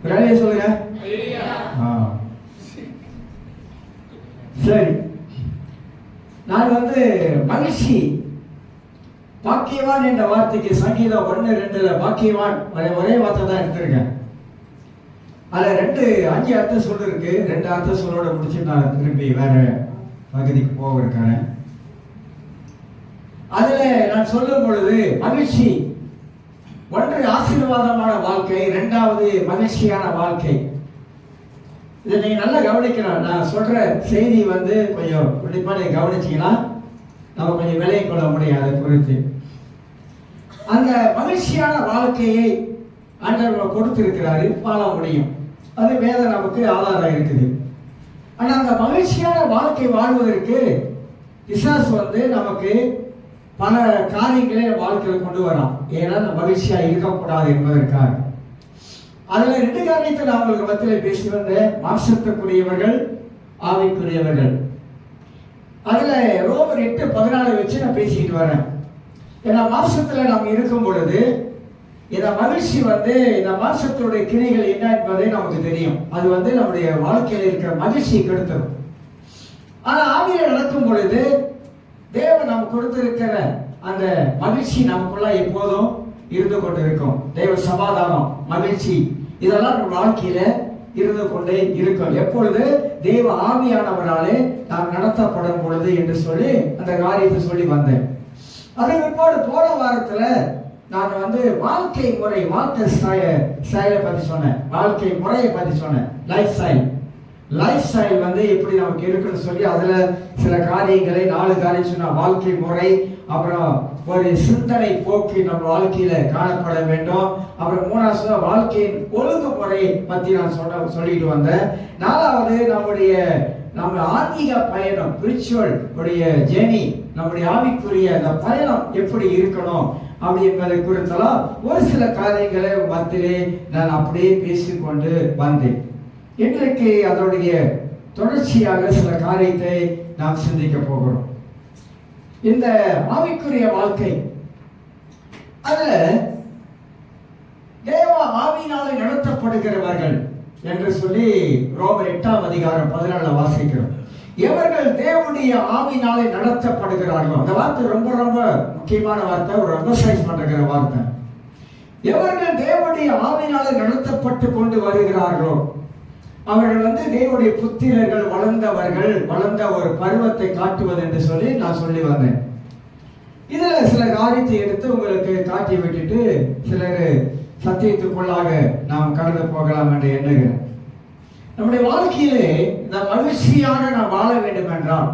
சொல்லுங்க. சரி, நான் மகிழ்ச்சி பாக்கியவான் என்ற வார்த்தைக்கு சங்கீதம் 1:2 பாக்கியவான் ஒரே வார்த்தை தான் எடுத்திருக்கேன். அதுல 5 அர்த்த சொல் இருக்கு. 2 அர்த்த சொல்லோட முடிச்சு நான் திரும்பி வேற பகுதிக்கு போக இருக்கிறேன். அதுல நான் சொல்லும் பொழுது மகிழ்ச்சி ஒன்று ஆசீர்வாதமான வாழ்க்கை, 2வது மகிழ்ச்சியான வாழ்க்கை. இதை நீங்க நல்லா கவனிக்கலாம். நான் சொல்ற செய்தி கொஞ்சம் கண்டிப்பா நீங்க கவனிச்சீங்கன்னா நம்ம கொஞ்சம் விலை கொள்ள முடியும். அதை குறித்து அந்த மகிழ்ச்சியான வாழ்க்கையை ஆண்டவர் கொடுத்திருக்கிறாரு, வாழ முடியும். அது வேதம் நமக்கு ஆதாரம் இருக்குது. ஆனா அந்த மகிழ்ச்சியான வாழ்க்கை வாழ்வதற்கு பிசாசு நமக்கு பல காரியங்களை வாழ்க்கையில் கொண்டு வரான். ஏன்னா நம்ம மகிழ்ச்சியா இருக்கக்கூடாது என்பதற்காக. அதுல 2 காரியத்தை நான் உங்களுக்கு மத்தியில பேசி வந்தேன். மாம்சத்துக்குரியவர்கள், ஆவிக்குரியவர்கள். அதுல ரோமர் 8:14 வச்சு நான் பேசிக்கிட்டு வரேன். ஏன்னா மாம்சத்துல நாம் இருக்கும் பொழுது இந்த மகிழ்ச்சி இந்த மாம்சத்துடைய கிரைகள் என்ன என்பதை நமக்கு தெரியும். அது நம்முடைய வாழ்க்கையில் இருக்கிற மகிழ்ச்சியை கெடுத்துடும். ஆனா ஆவியில நடக்கும் பொழுது தேவன் நமக்கு கொடுத்திருக்கிற அந்த மகிழ்ச்சி நமக்குள்ள எப்போதும் இருந்து கொண்டு இருக்கும். தேவ சமாதானம், மகிழ்ச்சி இதெல்லாம் நம்ம வாழ்க்கையில இருந்து கொண்டே இருக்கும். எப்பொழுது தேவ ஆவியானவராலே நாம் நடத்தப்படும் பொழுது என்று சொல்லி அந்த காரியத்தை சொல்லி வந்தேன். அதே பிற்பாடு போன வாரத்துல நான் வாழ்க்கை முறை, வாழ்க்கை ஸ்டைலை பத்தி சொன்னேன். வாழ்க்கை முறையை பத்தி சொன்னேன். லைஃப் ஸ்டைல் எப்படி நமக்கு இருக்குன்னு சொல்லி அதுல சில காரியங்களை 4 காரியம் சொன்ன. வாழ்க்கை முறை, அப்புறம் ஒரு சிந்தனை போக்கு நம்ம வாழ்க்கையில காணப்பட வேண்டும். அப்புறம் 3வது வாழ்க்கையின் ஒழுங்குமுறை பத்தி நான் சொல்லிட்டு வந்தேன். 4வது நம்ம ஆன்மீக பயணம், ஸ்பிரிச்சுவல் உடைய ஜேர்னி, நம்முடைய ஆவிக்குரிய அந்த பயணம் எப்படி இருக்கணும் அப்படி என்பதை குறித்தெல்லாம் ஒரு சில காரியங்களை மத்தியிலே நான் அப்படியே பேசிக்கொண்டு வந்தேன். இன்றைக்கு அதனுடைய தொடர்ச்சியாக சில காரியத்தை நாம் சிந்திக்க போகிறோம். இந்த ஆவிக்குரிய வாழ்க்கை, அதுல தேவ ஆவியினாலே நடத்தப்படுகிறவர்கள் என்று சொல்லி ரோமர் 8:14 வாசிக்கிறோம். எவர்கள் தேவனுடைய ஆவியினாலே நடத்தப்படுகிறார்களோ, அந்த வார்த்தை ரொம்ப ரொம்ப முக்கியமான வார்த்தை, ஒரு எம்பசைஸ் பண்ற வார்த்தை. எவர்கள் தேவனுடைய ஆவியினாலே நடத்தப்பட்டு கொண்டு வருகிறார்களோ அவர்கள் தேவனுடைய புத்திரர்கள், வளர்ந்தவர்கள், வளர்ந்த ஒரு பருவத்தை காட்டுவது என்று சொல்லி நான் சொல்லி வந்தேன். இதுல சில காரியத்தை எடுத்து உங்களுக்கு காட்டி விட்டுட்டு சிலர் சத்தியத்துக்குள்ளாக நாம் கடந்து போகலாம் என்று எண்ணுகிறேன். நம்முடைய வாழ்க்கையிலே இந்த மகிழ்ச்சியாக நாம் வாழ வேண்டும் என்றால்,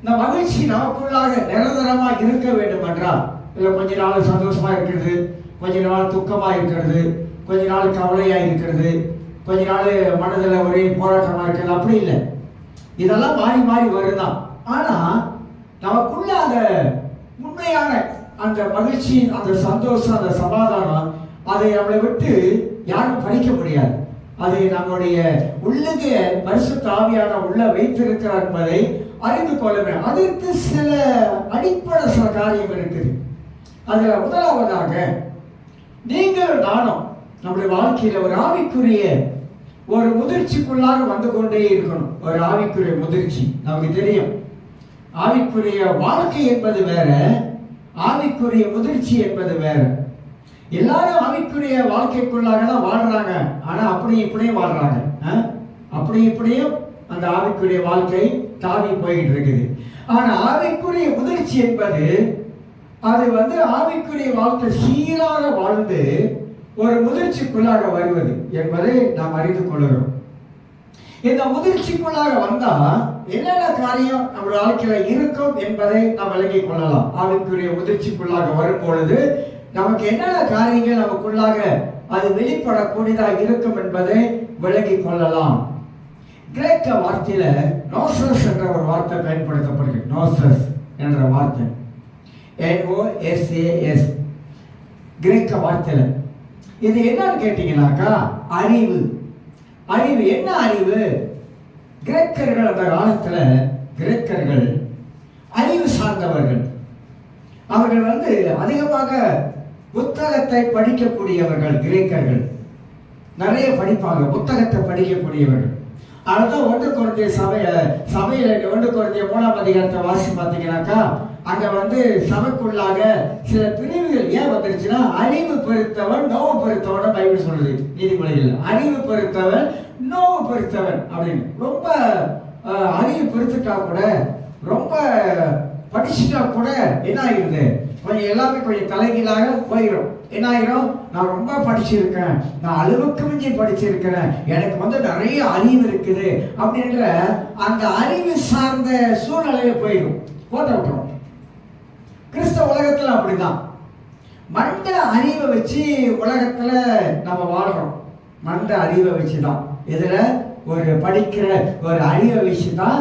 இந்த மகிழ்ச்சி நமக்குள்ளாக நிரந்தரமாக இருக்க வேண்டும் என்றால், இல்லை கொஞ்ச நாள் சந்தோஷமா இருக்கிறது, கொஞ்ச நாள் துக்கமா இருக்கிறது, கொஞ்ச நாள் கவலையா இருக்கிறது, கொஞ்ச நாள் மனதில் ஒரே போராட்டமா இருக்கிறது, அப்படி இல்லை. இதெல்லாம் மாறி மாறி வருதான். ஆனா நமக்குள்ள அந்த உண்மையான அந்த மகிழ்ச்சி, அந்த சந்தோஷம், அந்த சமாதானம், அதை நம்மளை விட்டு யாரும் பறிக்க முடியாது. அது நம்முடைய உள்ளுக்கு பரிசுத்த ஆவியான உள்ள வைத்திருக்கிறார் என்பதை அறிந்து கொள்ள வேண்டும். அதற்கு சில அடிப்படை சில காரியம் இருக்குது. அதுல முதலாவதாக நீங்கள் நானும் நம்முடைய வாழ்க்கையில ஒரு ஆவிக்குரிய ஒரு முதிர்ச்சிக்குள்ளாக வந்து கொண்டே இருக்கணும். ஒரு ஆவிக்குரிய முதிர்ச்சி நமக்கு தெரியும். ஆவிக்குரிய வாழ்க்கை என்பது வேற, ஆவிக்குரிய முதிர்ச்சி என்பது வேற. எல்லாரும் ஆவிக்குரிய வாழ்க்கைக்குள்ளாக தான் வாழ்றாங்க. ஆனா அப்படி இப்படியும் வாழ்றாங்க. அப்படி இப்படியும் அந்த ஆவிக்குரிய வாழ்க்கை தாவி போயிட்டு இருக்குது. ஆனா ஆவிக்குரிய முதிர்ச்சி என்பது அது ஆவிக்குரிய வாழ்க்கை சீராக வாழ்ந்து ஒரு முதிர்ச்சிக்குள்ளாக வருவது என்பதை நாம் அறிந்து கொள்கிறோம். இந்த முதிர்ச்சிக்குள்ளாக வந்தா என்னென்ன காரியம் நம்ம வாழ்க்கையில இருக்கும் என்பதை நாம் விளங்கிக் கொள்ளலாம். ஆவிக்குரிய முதிர்ச்சிக்குள்ளாக வரும் பொழுது நமக்கு என்னென்ன காரியங்கள் நமக்குள்ளாக அது வெளிப்படக்கூடியதாக இருக்கும் என்பதை விளங்கிக் கொள்ளலாம். கிரேக்க வார்த்தையில நோசஸ் என்ற ஒரு வார்த்தை பயன்படுத்தப்படுகிறது. நோசஸ் என்ற வார்த்தை NOSAS கிரேக்க வார்த்தையில இது என்னன்னு கேட்டீங்கன்னாக்கா அறிவு. அறிவு என்ன அறிவு? கிரேக்கர்கள் அந்த காலத்துல கிரேக்கர்கள் அறிவு சார்ந்தவர்கள். அவர்கள் அதிகமாக புத்தகத்தை படிக்கக்கூடியவர்கள் கிரேக்கர்கள். நிறைய படிப்பாங்க, புத்தகத்தை படிக்கக்கூடியவர்கள். அதுதான் 1 கொரிந்தியர் சபையில 1 கொரிந்தியர் 3ஆம் அதிகாரத்தை வாசி பார்த்தீங்கன்னாக்கா, அங்க சபைக்குள்ளாக சில பிரிவுகள் ஏன் வந்துருச்சுன்னா, அறிவு பெருத்தவன் நோவு பெருத்தவன் பைபிள் சொல்லுது நீதிமொழிகள். அறிவு பெருத்தவன் நோவு பெருத்தவன் அப்படின்னு. ரொம்ப அறிவு பெருத்துட்டா கூட, ரொம்ப படிச்சுட்டா கூட என்ன ஆகிருது, கொஞ்சம் எல்லாமே கொஞ்சம் தலைகீழாக போயிடும். என்ன ஆகிரும், நான் ரொம்ப படிச்சிருக்கேன், நான் அளவுக்கு மிஞ்சி படிச்சிருக்கிறேன், எனக்கு நிறைய அறிவு இருக்குது அப்படின்ற அந்த அறிவு சார்ந்த சூழ்நிலையில போயிடும், போட்ட விட்டுரும். கிறிஸ்தவ உலகத்துல அப்படிதான். மண்ட அறிவை வச்சு உலகத்துல நம்ம வாழ்றோம். மண்ட அறிவை வச்சுதான், இதுல ஒரு படிக்கிற ஒரு அறிவை வச்சுதான்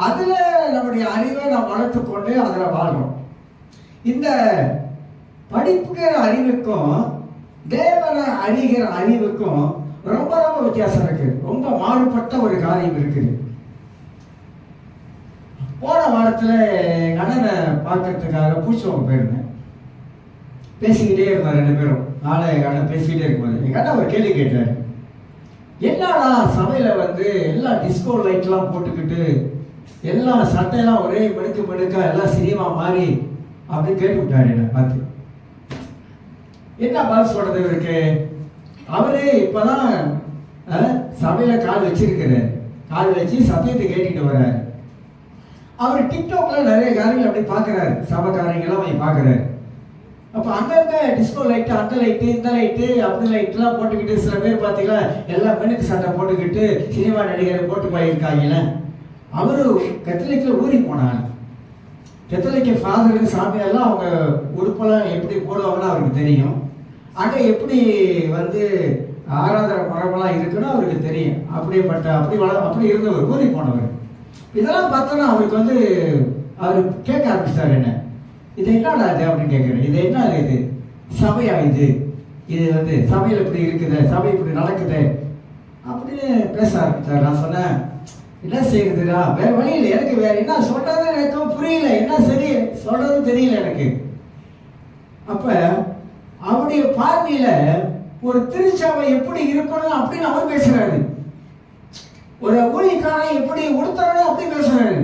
அதுல நம்முடைய அறிவை நாம் வளர்த்து கொண்டு அதுல வாழ்றோம். இந்த படிப்புகிற அறிவுக்கும் தேவனை அறிகிற அறிவுக்கும் ரொம்ப ரொம்ப வித்தியாசம் இருக்கு. ரொம்ப மாறுபட்ட ஒரு காரியம் இருக்குது. போன வாரத்தில் அண்ணனை பார்க்கறதுக்காக பூச்சவங்க போயிருந்தேன். பேசிக்கிட்டே இருந்தார் 2 பேரும். நாளை அண்ணன் பேசிக்கிட்டே இருக்கும்போது எங்கள் அண்ணன் ஒரு கேள்வி கேட்டார். என்னடா சபையில் எல்லாம் டிஸ்கோ லைட்லாம் போட்டுக்கிட்டு எல்லாம் சட்டையெல்லாம் ஒரே மடுக்க எல்லாம் சினிமா மாதிரி அப்படின்னு கேட்டு விட்டாரு என்ன பார்த்து. என்ன பதில் சொல்றது இவருக்கு? அவரு இப்பதான் சபையில கால் வச்சிருக்கிறாரு, கால் வச்சு சத்தியத்தை கேட்டுட்டு வர்றாரு. அவர் டிக்டாக்ல நிறைய காரியங்கள் அப்படி பாக்குறாரு, சபைக்காரங்க எல்லாம் போய் பாக்குறாரு. அப்ப அங்கங்க டிஸ்கோ லைட்டு, அந்த லைட்டு, இந்த லைட்டு, அப்படி லைட்லாம் போட்டுக்கிட்டு சில பேர் பார்த்தீங்கன்னா எல்லாம் பெண்ணுக்கு சட்டை போட்டுக்கிட்டு சினிமா நடிகரை போட்டு போயிருக்காங்கல்ல. அவரு கத்தலிக்கில் ஊறி போனார். கத்தலிக்க ஃபாதருக்கு சாமியெல்லாம் அவங்க உறுப்பெல்லாம் எப்படி போடுவாங்கன்னு அவருக்கு தெரியும். அங்கே எப்படி ஆராதனை மரபெல்லாம் இருக்குன்னு அவருக்கு தெரியும். அப்படி இருந்தவர், ஊறி போனவர். இதெல்லாம் பார்த்தோன்னா அவருக்கு அவர் கேட்க ஆரம்பிச்சிட்டார், என்ன இது என்னடா இது அப்படின்னு கேட்குறேன். இது என்ன இது சபையா, இது சபையில் இப்படி இருக்குது, சபை இப்படி நடக்குது அப்படின்னு பேச ஆரம்பித்தார். நான் சொன்னேன், என்ன செய்யறதுடா, வேற வழி இல்லை, எனக்கு வேற என்ன சொல்றது எனக்கு புரியல, என்ன சரி சொல்றது தெரியல எனக்கு. அப்ப அவருடைய பார்வையில ஒரு திருச்சபை எப்படி இருக்கணும் அப்படின்னு அவர் பேசுறாரு. ஒரு ஊழியக்காரன் எப்படி உடுத்தணும் அப்படி பேசுறாரு.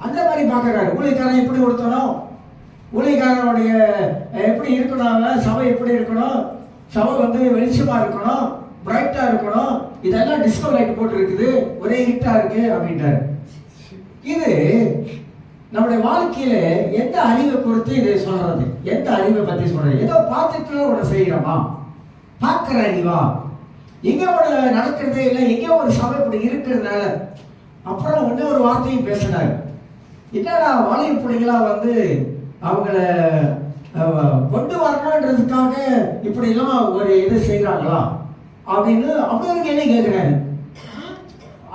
அந்த மாதிரி பாக்குறாரு. ஊழியக்காரன் எப்படி உடுத்தணும், ஊழியக்காரனுடைய எப்படி இருக்கணும், சபை எப்படி இருக்கணும், சபை வெளிச்சமா இருக்கணும், பிரைட்டா இருக்கணும், இதெல்லாம் டிஸ்கோ லைட் போட்டு இருக்குது, ஒரே ஹிட்டா இருக்கு அப்படின்றாரு. இது நம்முடைய வாழ்க்கையில எந்த அறிவை குறித்து இதை சொல்றது, எந்த அறிவை பத்தி சொல்றது? ஏதோ பார்த்துட்டு ஒன்று செய்யறோமா, பார்க்கிற அறிவா, எங்க ஒரு நடக்கிறதே இல்லை, எங்க ஒரு சபை இப்படி இருக்கிறதுனால. அப்புறம் ஒரு வார்த்தையும் பேசினார். என்னடா வாலிப பிள்ளைங்களா அவங்கள கொண்டு வரணுன்றதுக்காக இப்படி எல்லாம் ஒரு இது செய்யறாங்களா அப்படின்னு அவருக்கு என்ன கேட்கிறாரு.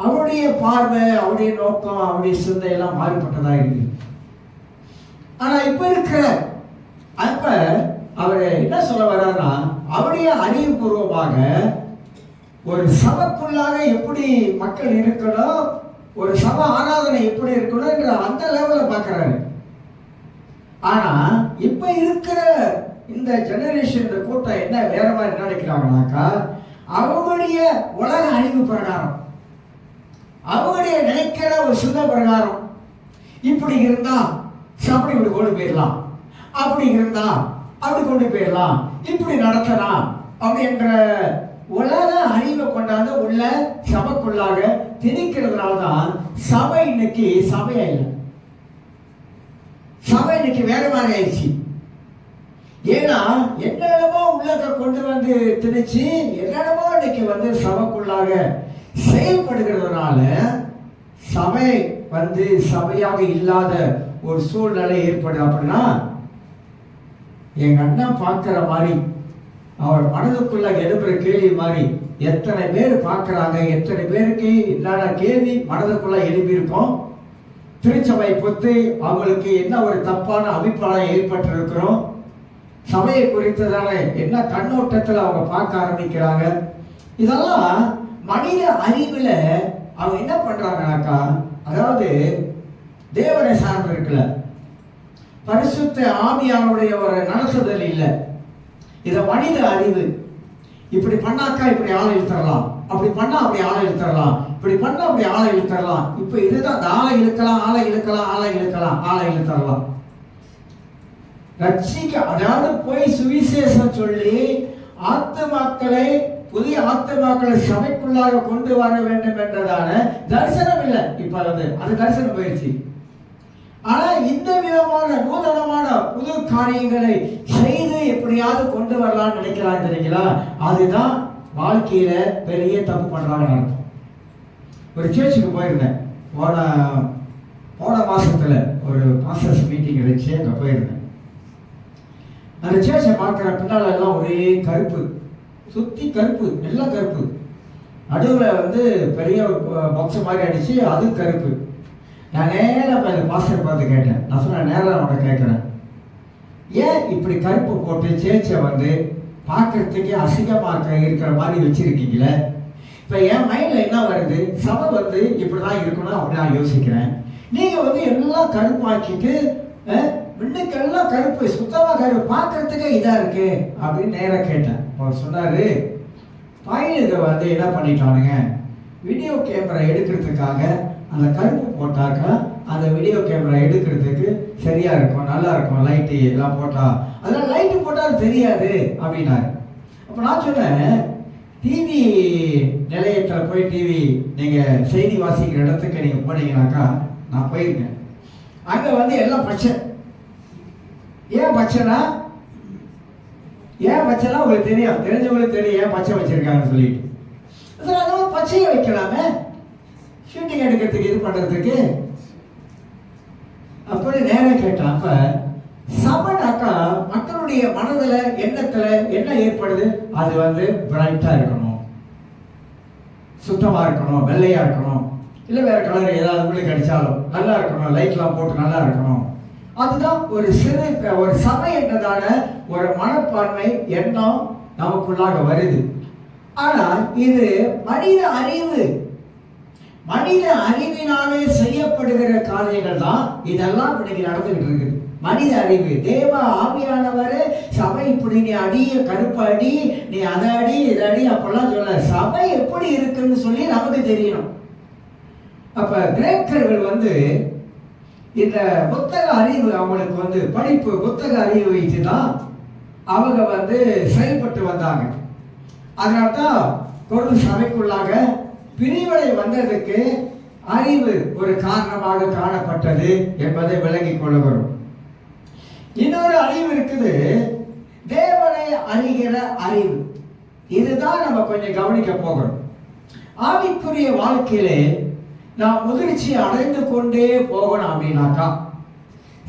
அவருடைய பார்வை, அவருடைய நோக்கம், அவருடைய சிந்தை எல்லாம் மாறுபட்டதா இருக்கு. ஆனா அப்ப அவர் என்ன சொல்ல வர்றாருன்னா, அவருடைய அறிவுபூர்வமாக ஒரு சபைக்குள்ளாக எப்படி மக்கள் இருக்கணும், ஒரு சபை ஆராதனை எப்படி இருக்கணும் அந்த லெவலில் பார்க்கிறாரு. ஆனா இப்ப இருக்கிற இந்த ஜெனரேஷன், இந்த கூட்டம் என்ன வேற மாதிரி நினைக்கிறாங்கனாக்கா, அவங்களுடைய உலக அறிவு பிரகாரம், அவங்களுடைய நினைக்கிற ஒரு சிந்த பிரகாரம், இப்படி இருந்தா அப்படி இப்படி கொண்டு போயிடலாம், அப்படி இருந்தா அப்படி கொண்டு போயிடலாம், இப்படி நடத்தலாம் அப்படின்ற உலக அறிவை கொண்டாந்து உள்ள சபைக்குள்ளாக திணிக்கிறதுனால தான் சபை இன்னைக்கு சபையா இல்லை. சபை இன்னைக்கு வேற மாதிரி ஆயிடுச்சு. ஏன்னா என்னென்னமோ உள்ளக கொண்டு திணிச்சு என்னென்னமோ இன்னைக்கு சபைக்குள்ளாக செயல்படுகிறதுனால சபை சபையாக இல்லாத ஒரு சூழ்நிலை ஏற்படுது. அப்படின்னா எங்க அண்ணன் பார்க்கிற மாதிரி, அவர் மனதுக்குள்ள எழுப்புற கேள்வி மாதிரி எத்தனை பேர் பார்க்கிறாங்க, எத்தனை பேருக்கு இல்லாத கேள்வி மனதுக்குள்ள எழுப்பியிருக்கோம். திருச்சபை பொறுத்து அவங்களுக்கு என்ன ஒரு தப்பான அபிப்பிராயம் ஏற்பட்டிருக்கிறோம், சபையை குறித்ததான என்ன கண்ணோட்டத்தில் அவங்க பார்க்க ஆரம்பிக்கிறாங்க. இதெல்லாம் மனித அறிவுல அவங்க என்ன பண்றாங்கனாக்கா, அதாவது தேவனை சார்ந்து இருக்கல, பரிசுத்த ஆவியானுடைய ஒரு நடத்துதல் இல்லை. இத மனித அறிவு, இப்படி பண்ணாக்கா இப்படி ஆளை இழுத்தரலாம், அப்படி பண்ணா அப்படி ஆளை இழுத்தரலாம், இப்படி பண்ணா அப்படி ஆளை இழுத்தரலாம். இப்ப இதுதான் அந்த ஆளை இழுக்கலாம், ஆளை இழுக்கலாம், ஆளை இழுக்கலாம், ஆளை இழுத்தரலாம். ரட்சிக்க, அதாவது போய் சுவிசேஷம் சொல்லி ஆத்துமாக்களை, புதிய ஆத்துமாக்களை சபைக்குள்ளாக கொண்டு வர வேண்டும் என்றதான தரிசனம் இல்லை. இப்ப அது தரிசனம் போயிடுச்சு. ஆனா இந்த விதமான நூதனமான புது காரியங்களை செய்து எப்படியாவது கொண்டு வரலாம்னு நினைக்கிறாங்க தெரியுங்களா? அதுதான் வாழ்க்கையில பெரிய தப்பு பண்றாங்கன்னு அர்த்தம். ஒரு சர்ச்சுக்கு போயிருந்தேன். போன மாசத்துல ஒரு மாஸ்டர்ஸ் மீட்டிங் வச்சு அங்க போயிருந்தேன். அந்த சர்ச்சை பார்க்குற பின்னால எல்லாம் ஒரே கருப்பு, சுத்தி கருப்பு, எல்லாம் கருப்பு. நடுவில் பெரிய பாக்ஸ் மாதிரி அடிச்சு அது கருப்பு. நான் நேராக பாஸ்டர் பார்த்து கேட்டேன். நான் சொன்னேன், நேராக அவனை கேட்குறேன், ஏன் இப்படி கருப்பு போட்டு சேர்ச்சை பார்க்கறதுக்கே அசிங்கமாக இருக்கிற மாதிரி வச்சிருக்கீங்களே? இப்போ என் மைண்டில் என்ன வருது, சபை இப்படி தான் இருக்கணும் அப்படின்னு நான் யோசிக்கிறேன். நீங்கள் எல்லாம் கருப்பாக்கிட்டு முன்னுக்கெல்லாம் கருப்பு, சுத்தமாக கருப்பு, பார்க்கறதுக்கே இதாக இருக்கு அப்படின்னு நேராக கேட்டேன். அவர் சொன்னார், பையனுக்கு என்ன பண்ணிட்டானுங்க, வீடியோ கேமரா எடுக்கிறதுக்காக அந்த கருப்பு போட்டாக்கா அந்த வீடியோ கேமரா எடுக்கிறதுக்கு சரியா இருக்கும், நல்லா இருக்கும், லைட்டு எல்லாம் போட்டா, அதெல்லாம் லைட்டு போட்டால் தெரியாது அப்படின்னாரு. அப்போ நான் சொன்னேன், டிவி நிலையத்தில் போய் டிவி நீங்கள் செய்தி வாசிக்கிற இடத்துக்கு நீங்கள் போனீங்கன்னாக்கா, நான் போயிருக்கேன், அங்கே எல்லாம் பச்சை. ஏன் பச்சைனா உங்களுக்கு தெரியும், தெரிஞ்சவங்களுக்கு தெரியும் ஏன் பச்சை வச்சிருக்காங்கன்னு சொல்லிட்டு. அதனால பச்சையை வைக்கலாமே ஷூட்டிங் எடுக்கிறதுக்கு, இது பண்றதுக்கு. அப்படி நேரம் கேட்டான். அப்ப சபனாக்கா மக்களுடைய மனதுல எண்ணத்துல என்ன ஏற்படுது, அது பிரைட்டா இருக்கணும், சுத்தமா இருக்கணும், வெள்ளையா இருக்கணும், இல்ல வேற கலர் ஏதாவது உங்களுக்கு அடிச்சாலும் நல்லா இருக்கணும், லைட்லாம் போட்டு நல்லா இருக்கணும். அதுதான் ஒரு சபை என்றதான ஒரு மனப்பான்மை எண்ணம் நமக்குள்ளாக வருது. ஆனா இது மனித அறிவினாலே செய்யப்படுகிற காரியங்கள் தான் இதெல்லாம் இன்னைக்கு நடந்துகிட்டு இருக்குது. மனித அறிவு, தேவ ஆவியானவர் சபை இப்படி நீ அடிய கருப்பு அடி, நீ அதை அடி இதை அடி அப்பெல்லாம் சொல்ல, சபை எப்படி இருக்குன்னு சொல்லி நமக்கு தெரியணும். அப்ப கிரேக்கர்கள் இந்த புத்தக அறிவு அவங்களுக்கு படிப்பு, புத்தக அறிவு வைத்துதான் அவங்க செயல்பட்டு வந்தாங்க. அதனால்தான் ஒரு சபைக்குள்ளாக பிரிவினை வந்ததுக்கு அறிவு ஒரு காரணமாக காணப்பட்டது என்பதை விளங்கிக் கொள்ள வரும். இன்னொரு அறிவு இருக்குது, தேவனை அறிகிற அறிவு. இதுதான் நம்ம கொஞ்சம் கவனிக்க போகிறோம். ஆவிக்குரிய வாழ்க்கையிலே நாம் முதிர்ச்சி அடைந்து கொண்டே போகணும் அப்படின்னாக்கா,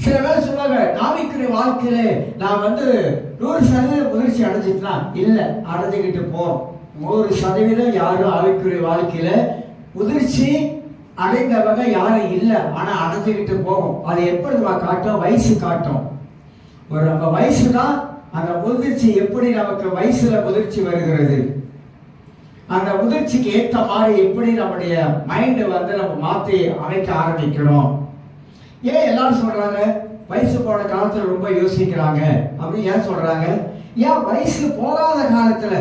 சில பேர் சொல்லுவாங்க, ஆவிக்குரிய வாழ்க்கையில நான் 100% முதிர்ச்சி அடைஞ்சிட்டுனா இல்லை, அடைஞ்சுக்கிட்டு போறோம். 100% யாரும் ஆவிக்குரிய வாழ்க்கையில முதிர்ச்சி அடைந்தவங்க யாரும் இல்லை, ஆனா அடைஞ்சுக்கிட்டு போகும். அது எப்படி காட்டும், வயசு காட்டும். நம்ம வயசு தான் அந்த முதிர்ச்சி. எப்படி நமக்கு வயசுல முதிர்ச்சி வருகிறது, அந்த முதிர்ச்சிக்கு ஏற்ற மாதிரி எப்படி நம்முடைய மைண்ட் நம்ம மாற்றி அமைக்க ஆரம்பிக்கிறோம். ஏன் எல்லாரும் சொல்றாங்க வயசு போன காலத்துல ரொம்ப யோசிக்கிறாங்க அப்படின்னு ஏன் சொல்றாங்க? ஏன் வயசு போகாத காலத்துல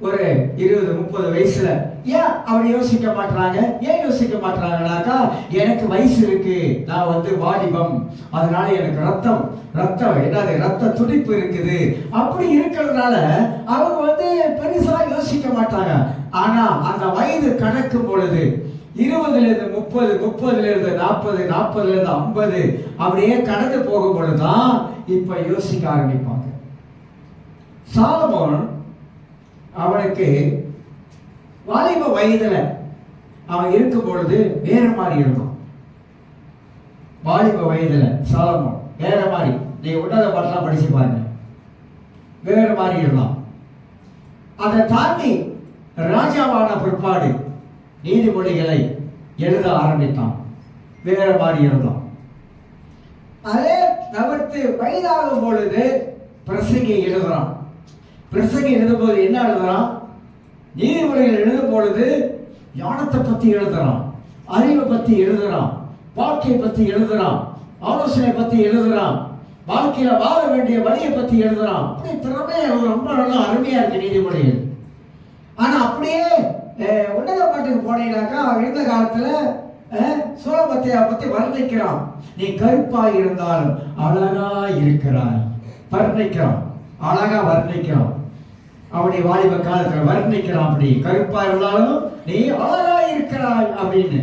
ஒரு 20-30 வயசுல ஏன் அப்படி யோசிக்க மாட்டாங்க? ஏன் யோசிக்க மாட்டாங்கனாக்கா, எனக்கு வயசு இருக்கு, நான் வாலிபம், அதனால எனக்கு ரத்த துடிப்பு இருக்குது, அப்படி இருக்கிறதுனால அவங்க பெருசா யோசிக்க மாட்டாங்க. ஆனா அந்த வயது கணக்கும் பொழுது 20லிருந்து 30, 30லிருந்து 40, 40லிருந்து 50 அப்படியே கடந்து போகும் பொழுதுதான் இப்ப யோசிக்க ஆரம்பிப்பாங்க. சாலமோன் அவனுக்கு வாலிப வயதுல அவன் இருக்கும் பொழுது வேற மாதிரி இருந்தான். வாலிப வயதுல சாலமோன் வேற மாதிரி, நீ உன்னத பாட்டெல்லாம் படிச்சு பாருங்க, வேற மாதிரி இருந்தான். அதை தாண்டி ராஜாவான பிற்பாடு நீதிமொழிகளை எழுத ஆரம்பித்தான், வேற மாதிரி இருந்தான். அதே தவிர்த்து வயதாகும் பொழுது பிரசங்கி எழுதுறான். பிரசங்கி எழுதும் போது என்ன எழுதுறான்? நீதிமொழிகள் எழுதும் பொழுது ஞானத்தை பத்தி எழுதுறான், அறிவை பத்தி எழுதுறான், வாழ்க்கையை பத்தி எழுதுறான், ஆலோசனை பத்தி எழுதுறான், வாழ்க்கையில வாழ வேண்டிய வழியை பத்தி எழுதுறான். அப்படி திறமையா ரொம்ப நல்லா அருமையா இருக்கு நீதிமொழிகள். ஆனா அப்படியே உன்னத பாட்டுக்கு போனீங்கன்னாக்கா அவன் இருந்த காலத்துல சூலபத்தையா பத்தி வர்ணிக்கிறான். நீ கருப்பா இருந்தாலும் அழகா இருக்கிறாய், வர்ணிக்கிறான், அழகா வர்ணிக்கிறான். அவனுடைய வாலிப காலத்துல வர்ணிக்கிறான், அப்படி கருப்பா இருந்தாலும் நீ அழகா இருக்கிறாய் அப்படின்னு.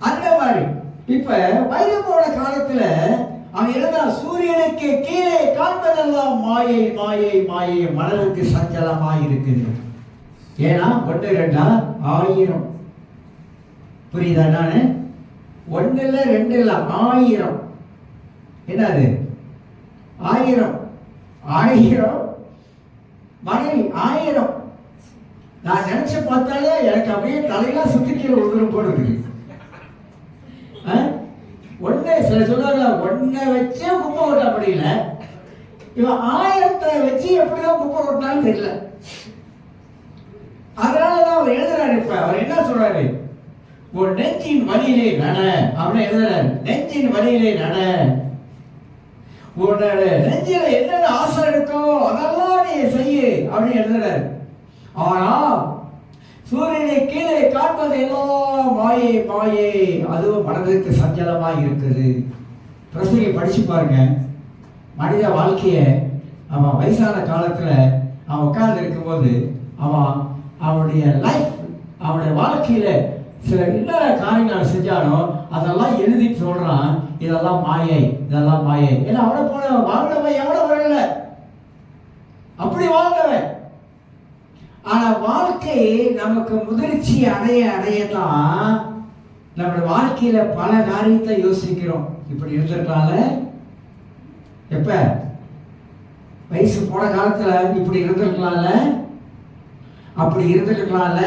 அந்த மாதிரி இப்ப வைரவோட காலத்துல அவன் எழுதா, சூரியனுக்கு கீழே காண்பதெல்லாம் மாயை மாயை மாயை, மனதுக்கு சஞ்சலமாய் இருக்குது. ஏன்னா 1 2 1000, புரியுதா? நானு 1 இல்ல 2 இல்ல 1000. என்னது 1000 1000 மனைவி 1000. நான் நினைச்சு பார்த்தாலே எனக்கு அப்படியே தலையெல்லாம் சுத்தி கீழே விழுந்துரும் போல இருக்குது. ஒண்ணு சில சொல்றாங்க, ஒன்ன வச்சே குப்பை ஓட்ட முடியல, இவன் 1000 வச்சு எப்படிதான் குப்பை ஓட்டினாலும் தெரியல. அதனாலதான் அவர் எழுதுறாரு. இப்ப அவர் என்ன சொல்றாரு, ஒரு நெஞ்சின் வழியிலே நட அப்படின்னு எழுதுறாரு. நெஞ்சின் வழியிலே நட, உன்னோட நெஞ்சில என்னென்ன ஆசை இருக்கோ அதெல்லாம் நீ செய்ய அப்படின்னு எழுதுறாரு. ஆனா சூரியனை கீழே காண்பது எல்லாம் மாயை மாயை, அதுவும் மனதிற்கு சஞ்சலமாய் இருக்குது. பிரசங்கி படிச்சு பாருங்க. மனித வாழ்க்கைய அவன் வயசான காலத்துல அவன் உட்கார்ந்து இருக்கும்போது அவனுடைய லைஃப், அவனுடைய வாழ்க்கையில சில இன்னொரு காரியங்கள் செஞ்சானோ அதெல்லாம் எழுதி சொல்றான், இதெல்லாம் மாயை, இதெல்லாம் மாயை. ஏன்னா அவனை போல வாழ்ந்தவன் எவ்வளவு வரல, அப்படி வாழ்ந்தவன். ஆனா வாழ்க்கை நமக்கு முதிர்ச்சி அடைய அடையதான் நம்முடைய வாழ்க்கையில பல காரியத்தை யோசிக்கிறோம். இப்படி இருந்திருக்கலாம்ல, எப்ப வயசு போன காலத்துல இப்படி இருந்திருக்கலாம்ல, அப்படி இருந்திருக்கலாம்ல,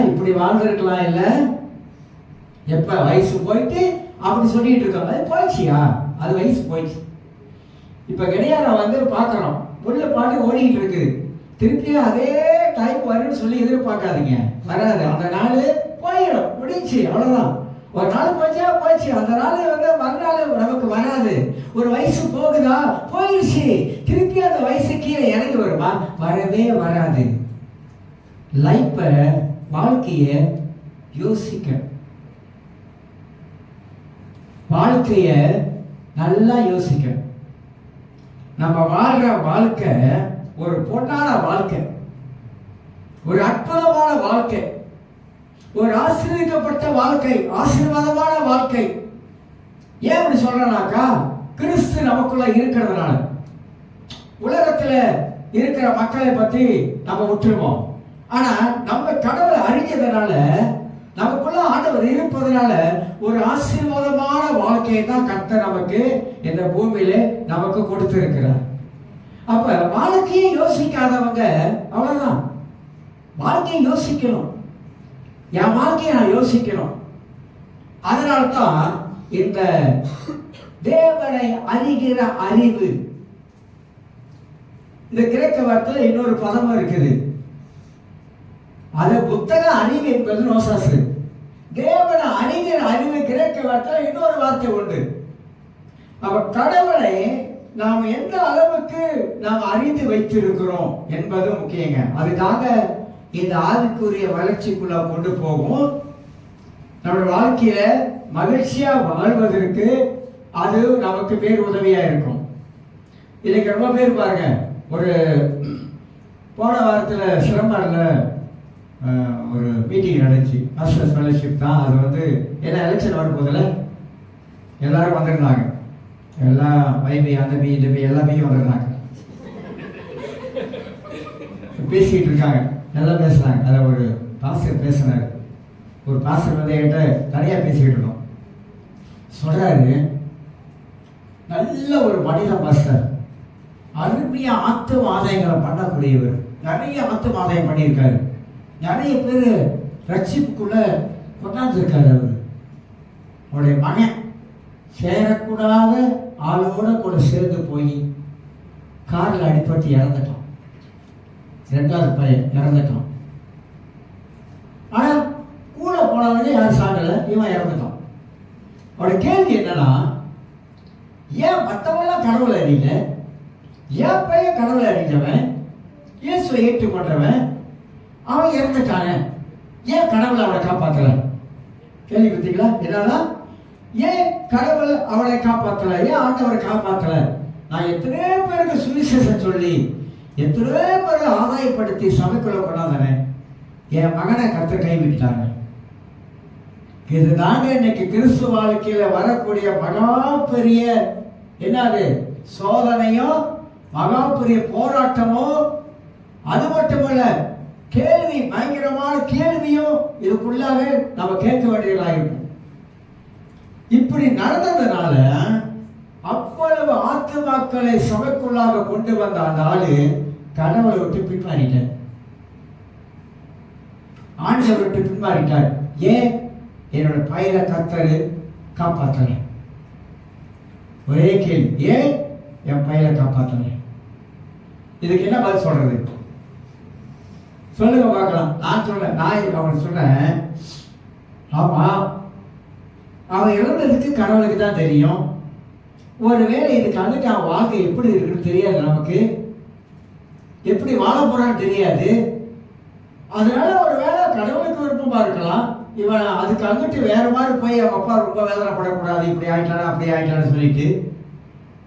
இப்படி வாழ்ந்திருக்கலாம் இல்ல, எப்ப வயசு போயிட்டு அப்படி சொல்லிட்டு இருக்கோம். அது போயிடுச்சியா, அது வயசு போயிடுச்சு. இப்ப கடியாரம் வந்து பாக்குறோம், உள்ள பாட்டு ஓடிக்கிட்டு இருக்கு, திருப்பியும் அதே டைம் வரும்னு சொல்லி எதிர்பார்க்காதீங்க, வராது. அந்த நாள் போயிடும், முடிச்சு, அவ்வளவுதான். ஒரு நாள் போச்சா போயிடுச்சு, அந்த நாள் வந்து மறுநாள் நமக்கு வராது. ஒரு வயசு போகுதா, போயிடுச்சு, திருப்பி அந்த வயசு கீழே இறங்கி வருமா, வரவே வராது. லைஃப, வாழ்க்கைய யோசிக்க, வாழ்க்கைய நல்லா யோசிக்க. நம்ம வாழ்ற வாழ்க்கை ஒரு பொன்னான வாழ்க்கை, ஒரு அற்புதமான வாழ்க்கை, ஒரு ஆசீர்வதிக்கப்பட்ட வாழ்க்கை, ஆசீர்வாதமான வாழ்க்கை. ஏன் அப்படி சொல்றேன்னாக்கா, கிறிஸ்து நமக்குள்ள இருக்கிறதுனால. உலகத்துல இருக்கிற மக்களை பத்தி நம்ம விட்டுருவோம். ஆனா நம்ம கடவுளை அறிஞ்சதுனால, நமக்குள்ள ஆண்டவர் இருப்பதனால ஒரு ஆசீர்வாதமான வாழ்க்கையை தான் கர்த்தர் நமக்கு இந்த பூமியில நமக்கு கொடுத்திருக்கிறார். அப்ப வாழ்க்கையை யோசிக்காதவங்க அவ்வளவுதான். வாழ்க்கையை யோசிக்கணும், என் வாழ்க்கையை நான் யோசிக்கணும். அதனால்தான் இந்த தேவனை அறிகிற அறிவு, இந்த கிரேக்க வார்த்தையில இன்னொரு பதமும் இருக்குது. அது புத்தக அறிவு என்பது நோசாசு. தேவனை அறிகிற அறிவு கிரேக்க வார்த்தையில இன்னொரு வார்த்தை உண்டு. அப்ப கடவுளை நாம் எந்த அளவுக்கு நாம் அறிந்து வைத்திருக்கிறோம் என்பது முக்கியங்க. அதுக்காக இந்த ஆவிக்குரிய வளர்ச்சிக்குள்ள கொண்டு போகும். நம்முடைய வாழ்க்கையில மகிழ்ச்சியா வாழ்வதற்கு அது நமக்கு பேர் உதவியா இருக்கும். இன்னைக்கு ரொம்ப பேர் பாருங்க, ஒரு போன வாரத்தில் சிரமம்ல ஒரு மீட்டிங் நடந்துச்சு, மாஸ்டர்ஸ் ஃபெலோஷிப் தான். அது வந்து என்ன எலெக்ஷன் வரும்போதில் எல்லாரும் வந்திருந்தாங்க, எல்லாம் வைபி அந்த பி இந்த பி எல்லா பியும் வந்திருந்தாங்க, பேசிக்கிட்டு இருக்காங்க, நல்லா பேசுனாங்க. அதில் ஒரு பாஸ்டர் பேசினார். ஒரு பாஸ்டர் வந்து என்கிட்ட தனியாக பேசிக்கிட்டு இருக்கோம். சொல்றாரு, நல்ல ஒரு மனித பாஸ்டர், அருமையா ஆத்தும ஆதாயங்களை பண்ணக்கூடியவர், நிறைய ஆத்தும ஆதாயம் பண்ணியிருக்காரு, நிறைய பேர் ரட்சிப்புக்குள்ள கொண்டாந்துருக்காரு. அவருடைய மகன் சேரக்கூடாத ஆளோட கூட சேர்ந்து போய் காரில் அடிப்பட்டு இறந்துட்டான். 2வது பையன் இறந்துட்டான். ஆனா கூட போனவனே யாரும் சாகல, இவன் இறந்துட்டான். அவருடைய கேள்வி என்னன்னா, ஏன் மற்றவெல்லாம் கடவுளை அறியல, ஏன் பையன் கடவுளை அறிஞ்சவன் இயேசுவை ஏற்றுக்கொண்டவன் அவன் இறந்துட்டானே, ஏன் கடவுள் அவனை காப்பாத்தல? கேள்விப்பட்டீங்களா? என்னன்னா ஏன் கடவுள் அவனை காப்பாத்தல, ஏன் ஆண்டவரை காப்பாத்தல? நான் எத்தனையோ பேருக்கு சுவிசேஷம் சொல்லி எத்தனையோ பேரை ஆதாயப்படுத்தி சபைக்குள்ள கொண்டாந்தனே, என் மகனை கர்த்தர் கைவிட்டாங்க. இதுதாங்க இன்னைக்கு கிறிஸ்துவ வாழ்க்கையில வரக்கூடிய மகா பெரிய என்னது சோதனையோ, மகா பெரிய போராட்டமோ. அது மட்டுமல்ல, கேள்வி, பயங்கரமான கேள்வியும் இதுக்குள்ளாக நம்ம கேட்க வேண்டியதாக இருக்கும். இப்படி நடந்ததுனால அவ்வளவு ஆத்துமாக்களை சபைக்குள்ளாக கொண்டு வந்த அந்த ஆளு கடவுளை விட்டு பின்மாறிட்டார், ஆண்டவரை விட்டு பின்மாறிட்டார். ஏன்? என்னோட பயிரை கர்த்தர் காப்பாத்தல. ஒரே கேள்வி, ஏன் என் பயிரை காப்பாத்தல? இதுக்கு என்ன பதில் சொல்றது? சொல்லுங்க பார்க்கலாம். நான் அவன் சொன்னேன், ஆமா அவன் இறந்ததுக்கு கடவுளுக்கு தான் தெரியும். ஒருவேளை இதுக்கு வந்துட்டு அவன் வாழ்க்கை எப்படி இருக்குன்னு தெரியாது, நமக்கு எப்படி வாழ போறான்னு தெரியாது. அதனால ஒரு வேளை கடவுளுக்கு விருப்பமா இருக்கலாம், இவன் அதுக்கு வந்துட்டு வேற மாதிரி போய் அவங்க அப்பா ரொம்ப வேதனைப்படக்கூடாது, இப்படி ஆயிட்டானா அப்படி ஆயிட்டான்னு சொல்லிட்டு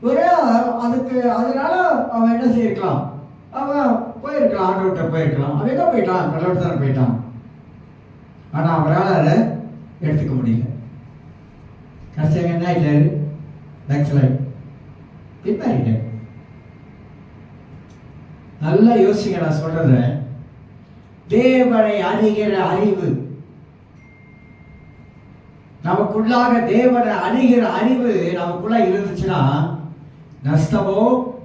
ஒரே அதுக்கு அதனால அவன் என்ன செய்யிருக்கலாம், அவன் போயிருக்கலாம், ஆண்டவர்கிட்ட போயிருக்கலாம். அவன் எங்க போயிட்டான்? கடவுள் தானே போயிட்டான். ஆனா அவரால் அதை எடுத்துக்க முடியல. கஷ்டம் என்ன ஆயிட்டாரு? நக்சலைட் பின்னாடிட்டார். நல்லா யோசிங்க நான் சொல்றத. தேவனை அறிகிற அறிவு, நமக்குள்ளாக தேவனை அறிகிற அறிவு நமக்குள்ள இருந்துச்சுன்னா நஷ்டமோ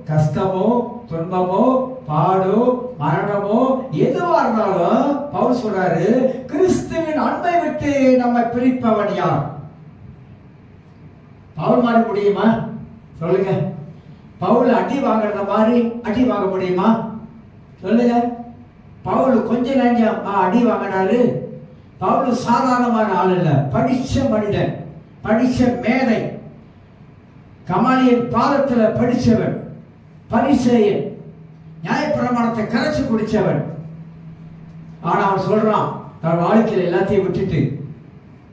கஷ்டமோ துன்பமோ பாடோ மரணமோ எதுவா இருந்தாலும் பவுல் சொல்றாரு, கிறிஸ்துவின் அன்பை விட்டு நம்மை பிரிப்பவன் யார்? பவுல் மாற முடியுமா? சொல்லுங்க. பவுல் அடி வாங்குறத மாதிரி அடி வாங்க முடியுமா? சொல்லுங்க. பவுல் கொஞ்ச நஞ்சம் அடி வாங்கினாரு. பவுல் சாதாரணமான ஆள் இல்ல, படிச்ச மனிதன், படிச்ச மேதை, கமாலியின் பாதத்துல படிச்சவன், பரிசேயன், நியாயப்பிரமாணத்தை கரைச்சு குடிச்சவன். ஆனா அவன் சொல்றான் தன் வாழ்க்கையில எல்லாத்தையும் விட்டுட்டு,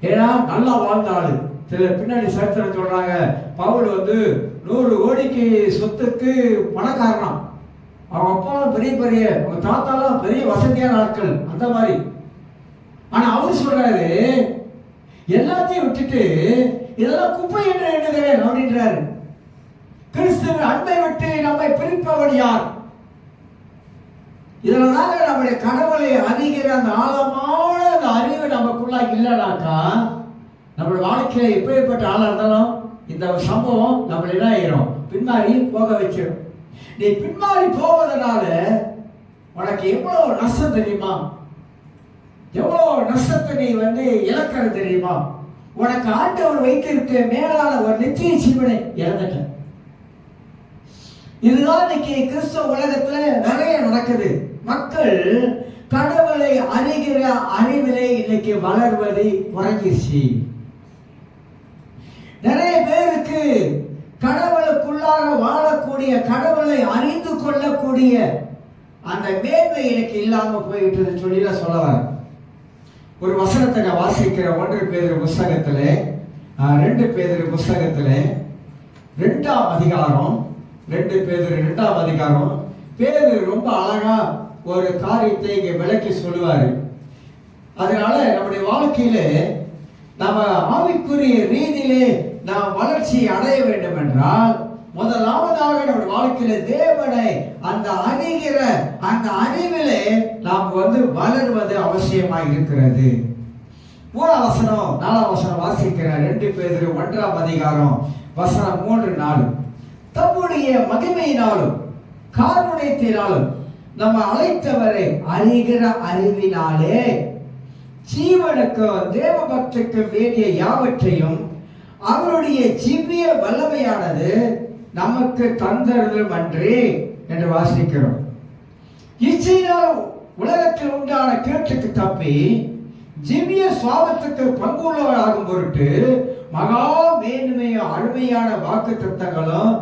ஏன்னா நல்லா வாழ்ந்த ஆளு. சிலர் பின்னாடி சரித்திரம் சொல்றாங்க, பவுல் 100 கோடிக்கு சொத்துக்கு பணக்காரனா, அவங்க அப்பா பெரிய பெரிய, அவங்க தாத்தாலாம் பெரிய வசதியான ஆட்கள், அந்த மாதிரி. ஆனா அவரு சொல்றாரு, எல்லாத்தையும் விட்டுட்டு இதெல்லாம் குப்பை என்று எண்ணுகிறேன் அப்படின்றாரு. கிறிஸ்துவின் அன்பை விட்டு நம்மை பிரிப்பவன் யார்? இதனால நம்முடைய கடவுளை அறிகிற அந்த ஆழமான அந்த அறிவு நமக்குள்ள இல்லைனாக்கா, நம்மளுடைய வாழ்க்கையில எப்படிப்பட்ட ஆளா இருந்தாலும் இந்த சம்பவம் நம்மள என்ன ஆயிரும்? பின்மாறி போக வச்சிடும். நீ பின்மாறி போவதனால உனக்கு எவ்வளவு நஷ்டம் தெரியுமா? எவ்வளவு நஷ்டத்தை நீ இழக்கிறது தெரியுமா? உனக்கு ஆண்டவர் வைத்திருக்க மேலான ஒரு நித்திய ஜீவனை இழந்துட்ட. இதுதான் இன்னைக்கு கிறிஸ்தவ உலகத்துல நிறைய நடக்குது. மக்கள் கடவுளை அறிகிற அறிவிலே இன்னைக்கு வளர்வது குறைஞ்சிருச்சு. நிறைய பேருக்கு கடவுளுக்குள்ளாக வாழக்கூடிய, கடவுளை அறிந்து கொள்ளக்கூடிய அந்த மேன்மை எனக்கு இல்லாம போயிட்டு சொல்லி சொல்ல வர ஒரு வசனத்தை நான் வாசிக்கிற 1 பேதுரு புஸ்தகத்துல 2 பேதுரு புஸ்தகத்துல 2ஆம் அதிகாரம் 2 பேதுரு 2ஆம் அதிகாரம் பேதுரு ரொம்ப அழகா ஒரு காரியத்தை இங்க விளக்கி சொல்லுவாரு. அதனால நம்முடைய வாழ்க்கையில நம்ம ஆவிக்குரிய ரீதியிலே நாம் வளர்ச்சி அடைய வேண்டும் என்றால் முதலாவதாக நம்முடைய வாழ்க்கையில தேவனை அந்த அறிகிற அந்த அறிவிலே நாம் வளர்வது அவசியமாக இருக்கிறது. 3ஆம் வசனம் 4ஆம் வசனம் வாசிக்கிற 2 பேதுரு 1ஆம் அதிகாரம் வசனம் 3-4. தம்முடைய மகிமையினாலும் காருண்யத்தினாலும் நம்ம அழைத்தவரை அறிகிற அறிவினாலே ஜீவனுக்கும் தேவ பக்திக்கு வேண்டிய யாவற்றையும் அவருடைய ஜீவிய வல்லமையானது நமக்கு தந்தருளும் அன்றே என்று வாசிக்கிறோம். இச்சையினால் உலகத்தில் உண்டான கேட்டுக்கு தப்பி ஜீவிய சுவாபத்துக்கு பங்குள்ளவராகும் பொருட்டு மகா மேன்மையும் அருமையான வாக்கு தத்தங்களும்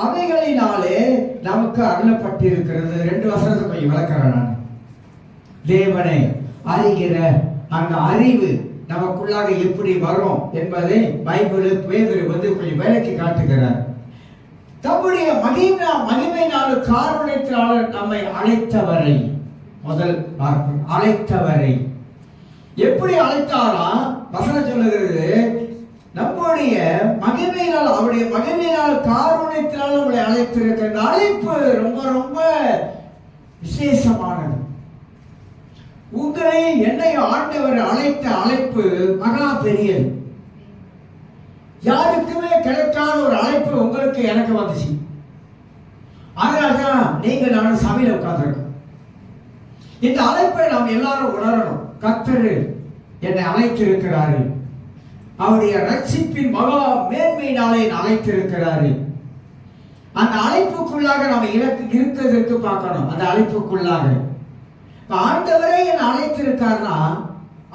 அவைகளினாலே நமக்கு அருளப்பட்டிருக்கிறது. 2 வசனத்தை கொஞ்சம் விளக்குறேன் நான். தேவனை அறிகிற அந்த அறிவு நமக்குள்ளாக எப்படி வரும் என்பதை பைபிள் பேதுரு கொஞ்சம் விளக்கி காட்டுகிறார். தம்முடைய மகிமையினாலும் காருண்யத்தினாலும் நம்மை அழைத்தவரை, முதல் வார்த்தை அழைத்தவரை. எப்படி அழைத்தாரா? வசனம் சொல்லுகிறது, நம்முடைய மகிமையினால், அவருடைய மகிமையினால் காருண்யத்தினால் நம்மளை அழைத்திருக்கிற அழைப்பு ரொம்ப ரொம்ப விசேஷமானது. உங்களை என்னையும் ஆண்டவர் அழைத்த அழைப்பு மகா பெரியது. யாருக்குமே கிடைக்காத ஒரு அழைப்பு உங்களுக்கு எனக்கு வந்துச்சு. அதனால்தான் நீங்கள் நானும் சபையில் உட்கார்ந்துருக்கோம். இந்த அழைப்பை நாம் எல்லாரும் உணரணும். கர்த்தர் என்னை அழைத்திருக்கிறாரு, அவருடைய ரட்சிப்பின் மகா மேன்மையினாலே அழைத்திருக்கிறாரு. அந்த அழைப்புக்குள்ளாக நாம் இருக்கிறதுக்கு பார்க்கணும். அந்த அழைப்புக்குள்ளாக ஆண்டவரே என்னை அழைத்திருக்காருன்னா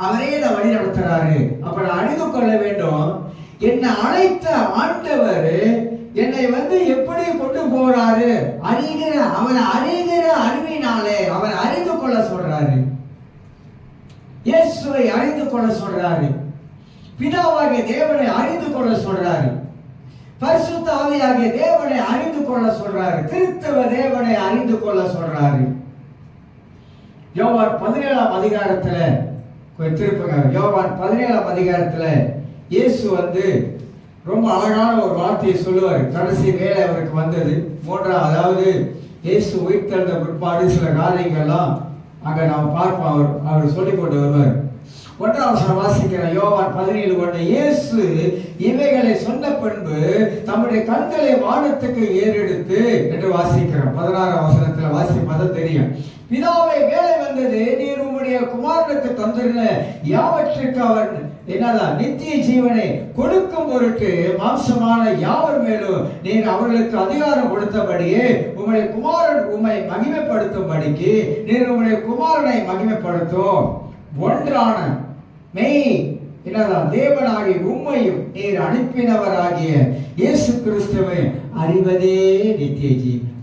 அவரே என்னை வழி நடத்துறாரு. அப்ப நான் அறிந்து கொள்ள வேண்டும், என்னை அழைத்த ஆண்டவர் என்னை எப்படி கொண்டு போறாரு? அவனை அறிகிற அறிவினாலே அவனை அறிந்து கொள்ள சொல்றாரு. இயேசுவை அறிந்து கொள்ள சொல்றாரு. பிதாவாகிய தேவனை அறிந்து கொள்ள சொல்றாரு. பரிசுத்த ஆவியாகிய தேவனை அறிந்து கொள்ள சொல்றாரு. கிறிஸ்தவ தேவனை அறிந்து கொள்ள சொல்றாரு. யோவான் 17ஆம் அதிகாரத்துல திருப்புங்க. யோவான் 17ஆம் அதிகாரத்துல இயேசு ரொம்ப அழகான ஒரு வார்த்தையை சொல்லுவார். கடைசி வேலை அவருக்கு வந்தது. அதாவது இயேசு உயிர்த்தெழுந்த பிற்பாடு சில காரியங்கள்லாம் அங்க நாம் பார்ப்போம். அவர் சொல்லிக் கொண்டு வருவார். 1ஆம் வசனம் வாசிக்கிறேன். யோவான் 17:1. இயேசு இவைகளை சொன்ன பின்பு தம்முடைய கண்களை வானத்துக்கு ஏறெடுத்து என்று வாசிக்கிறோம். 16ஆம் வசனத்துல வாசிப்பது தெரியும். பிதாவை வேலை வந்தது, நீர் உம்முடைய குமாரனுக்கு தந்திருந்த யாவற்றிற்கு அவர் நித்திய ஜீவனை கொடுக்கும் பொருட்டு மாம்சமான யாவர் மேலும் நீர் அவர்களுக்கு அதிகாரம் கொடுத்தபடியே உம்முடைய குமாரன் உம்மை மகிமைப்படுத்தும்படிக்கு நீர் உம்முடைய குமாரனை மகிமைப்படுத்தும். ஒன்றான மெய் தேவனாகிய உம்மையும் நீர் அனுப்பினவராகிய இயேசு கிறிஸ்துவை அறிவதே நித்திய ஜீவன்.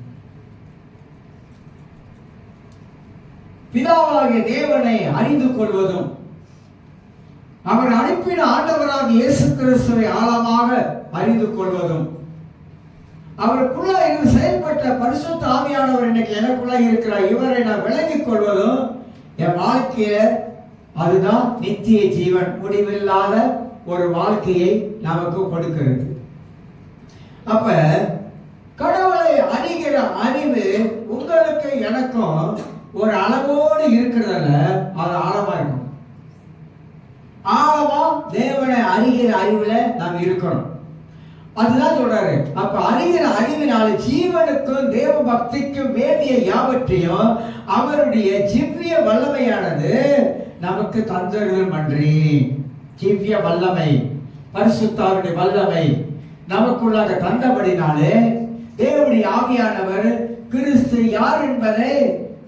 பிதாவாகிய தேவனை அறிந்து கொள்வதும் அவர் அனுப்பின ஆண்டவராக இயேசு கிறிஸ்துவை ஆழமாக அறிந்து கொள்வதும், அவருக்குள்ள இருந்து செயல்பட்ட பரிசுத்த ஆவியானவர் இன்னைக்கு எனக்குள்ள இருக்கிறார், இவரை நான் விளங்கிக் கொள்வதும் என் வாழ்க்கையில அதுதான் நித்திய ஜீவன், முடிவில்லாத ஒரு வாழ்க்கையை நமக்கு கொடுக்கிறது. அப்ப கடவுளை அறிகிற அறிவு உங்களுக்கு எனக்கும் ஒரு அளவோடு இருக்கிறதால அது ஆழமா இருக்கும். ஆழமா தேவனை அறிகிற அறிவுல நாம் இருக்கணும். அதுதான் சொல்றாரு. அப்ப அறிகிற அறிவினால ஜீவனுக்கும் தேவ பக்திக்கும் வேண்டிய யாவற்றையும் அவருடைய ஜிவ்ய வல்லமையானது நமக்கு தந்தருதல் மன்றி. ஜிவ்ய வல்லமை, பரிசுத்தாருடைய வல்லமை நமக்குள்ளாக தந்தபடினாலே தேவனுடைய ஆவியானவர் கிறிஸ்து யார் என்பதை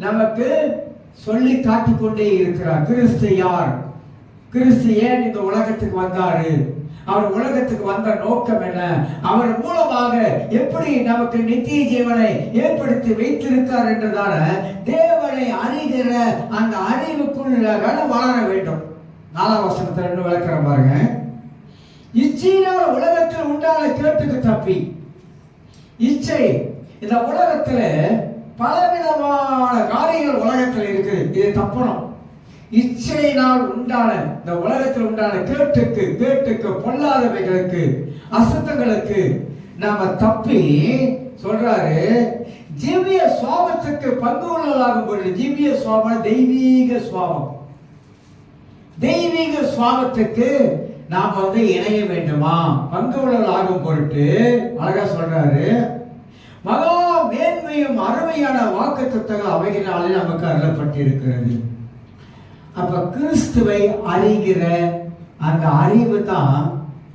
நமக்கு சொல்லி காட்டிக்கொண்டே இருக்கிறார். கிறிஸ்து யார்? கிறிஸ்து ஏன் இந்த உலகத்துக்கு வந்தாரு? அவர் உலகத்துக்கு வந்த நோக்கம் என்ன? அவர் மூலமாக எப்படி நமக்கு நித்திய ஜீவனை ஏற்படுத்தி வைத்திருக்கார் என்றதான தேவனை அறிகிற அந்த அறிவுக்குள்ளாக வளர வேண்டும். 4ஆம் வசனத்துல இன்னும் விளக்கிற பாருங்க. இச்சையினால் உலகத்தில் உண்டான கேட்டுக்கு தப்பி. இச்சை, இந்த உலகத்துல பலவிதமான காரியங்கள் உலகத்தில் இருக்கு. இது தப்பணும். இச்சையினால் உண்டான இந்த உலகத்தில் உண்டான கேட்டுக்கு பொல்லாதவைகளுக்கு அசுத்தங்களுக்கு நாம தப்பி சொல்றாரு ஜீவிய சுவாபத்துக்கு பங்கு உள்ளதாகும் பொழுது. ஜீவிய சுவாபம் தெய்வீக சுவாபம். தெய்வீக சுவாபத்துக்கு நாம இணைய வேண்டுமா? பங்கு உள்ளதாகும் பொருட்டு அழகா சொல்றாரு. மகா மேன்மையும் அருமையான வாக்குத்தத்தங்கள் அவைகளினாலே நமக்கு அருளப்பட்டிருக்கிறது. அப்ப கிறிஸ்துவை அறிகிற அந்த அறிவு தான்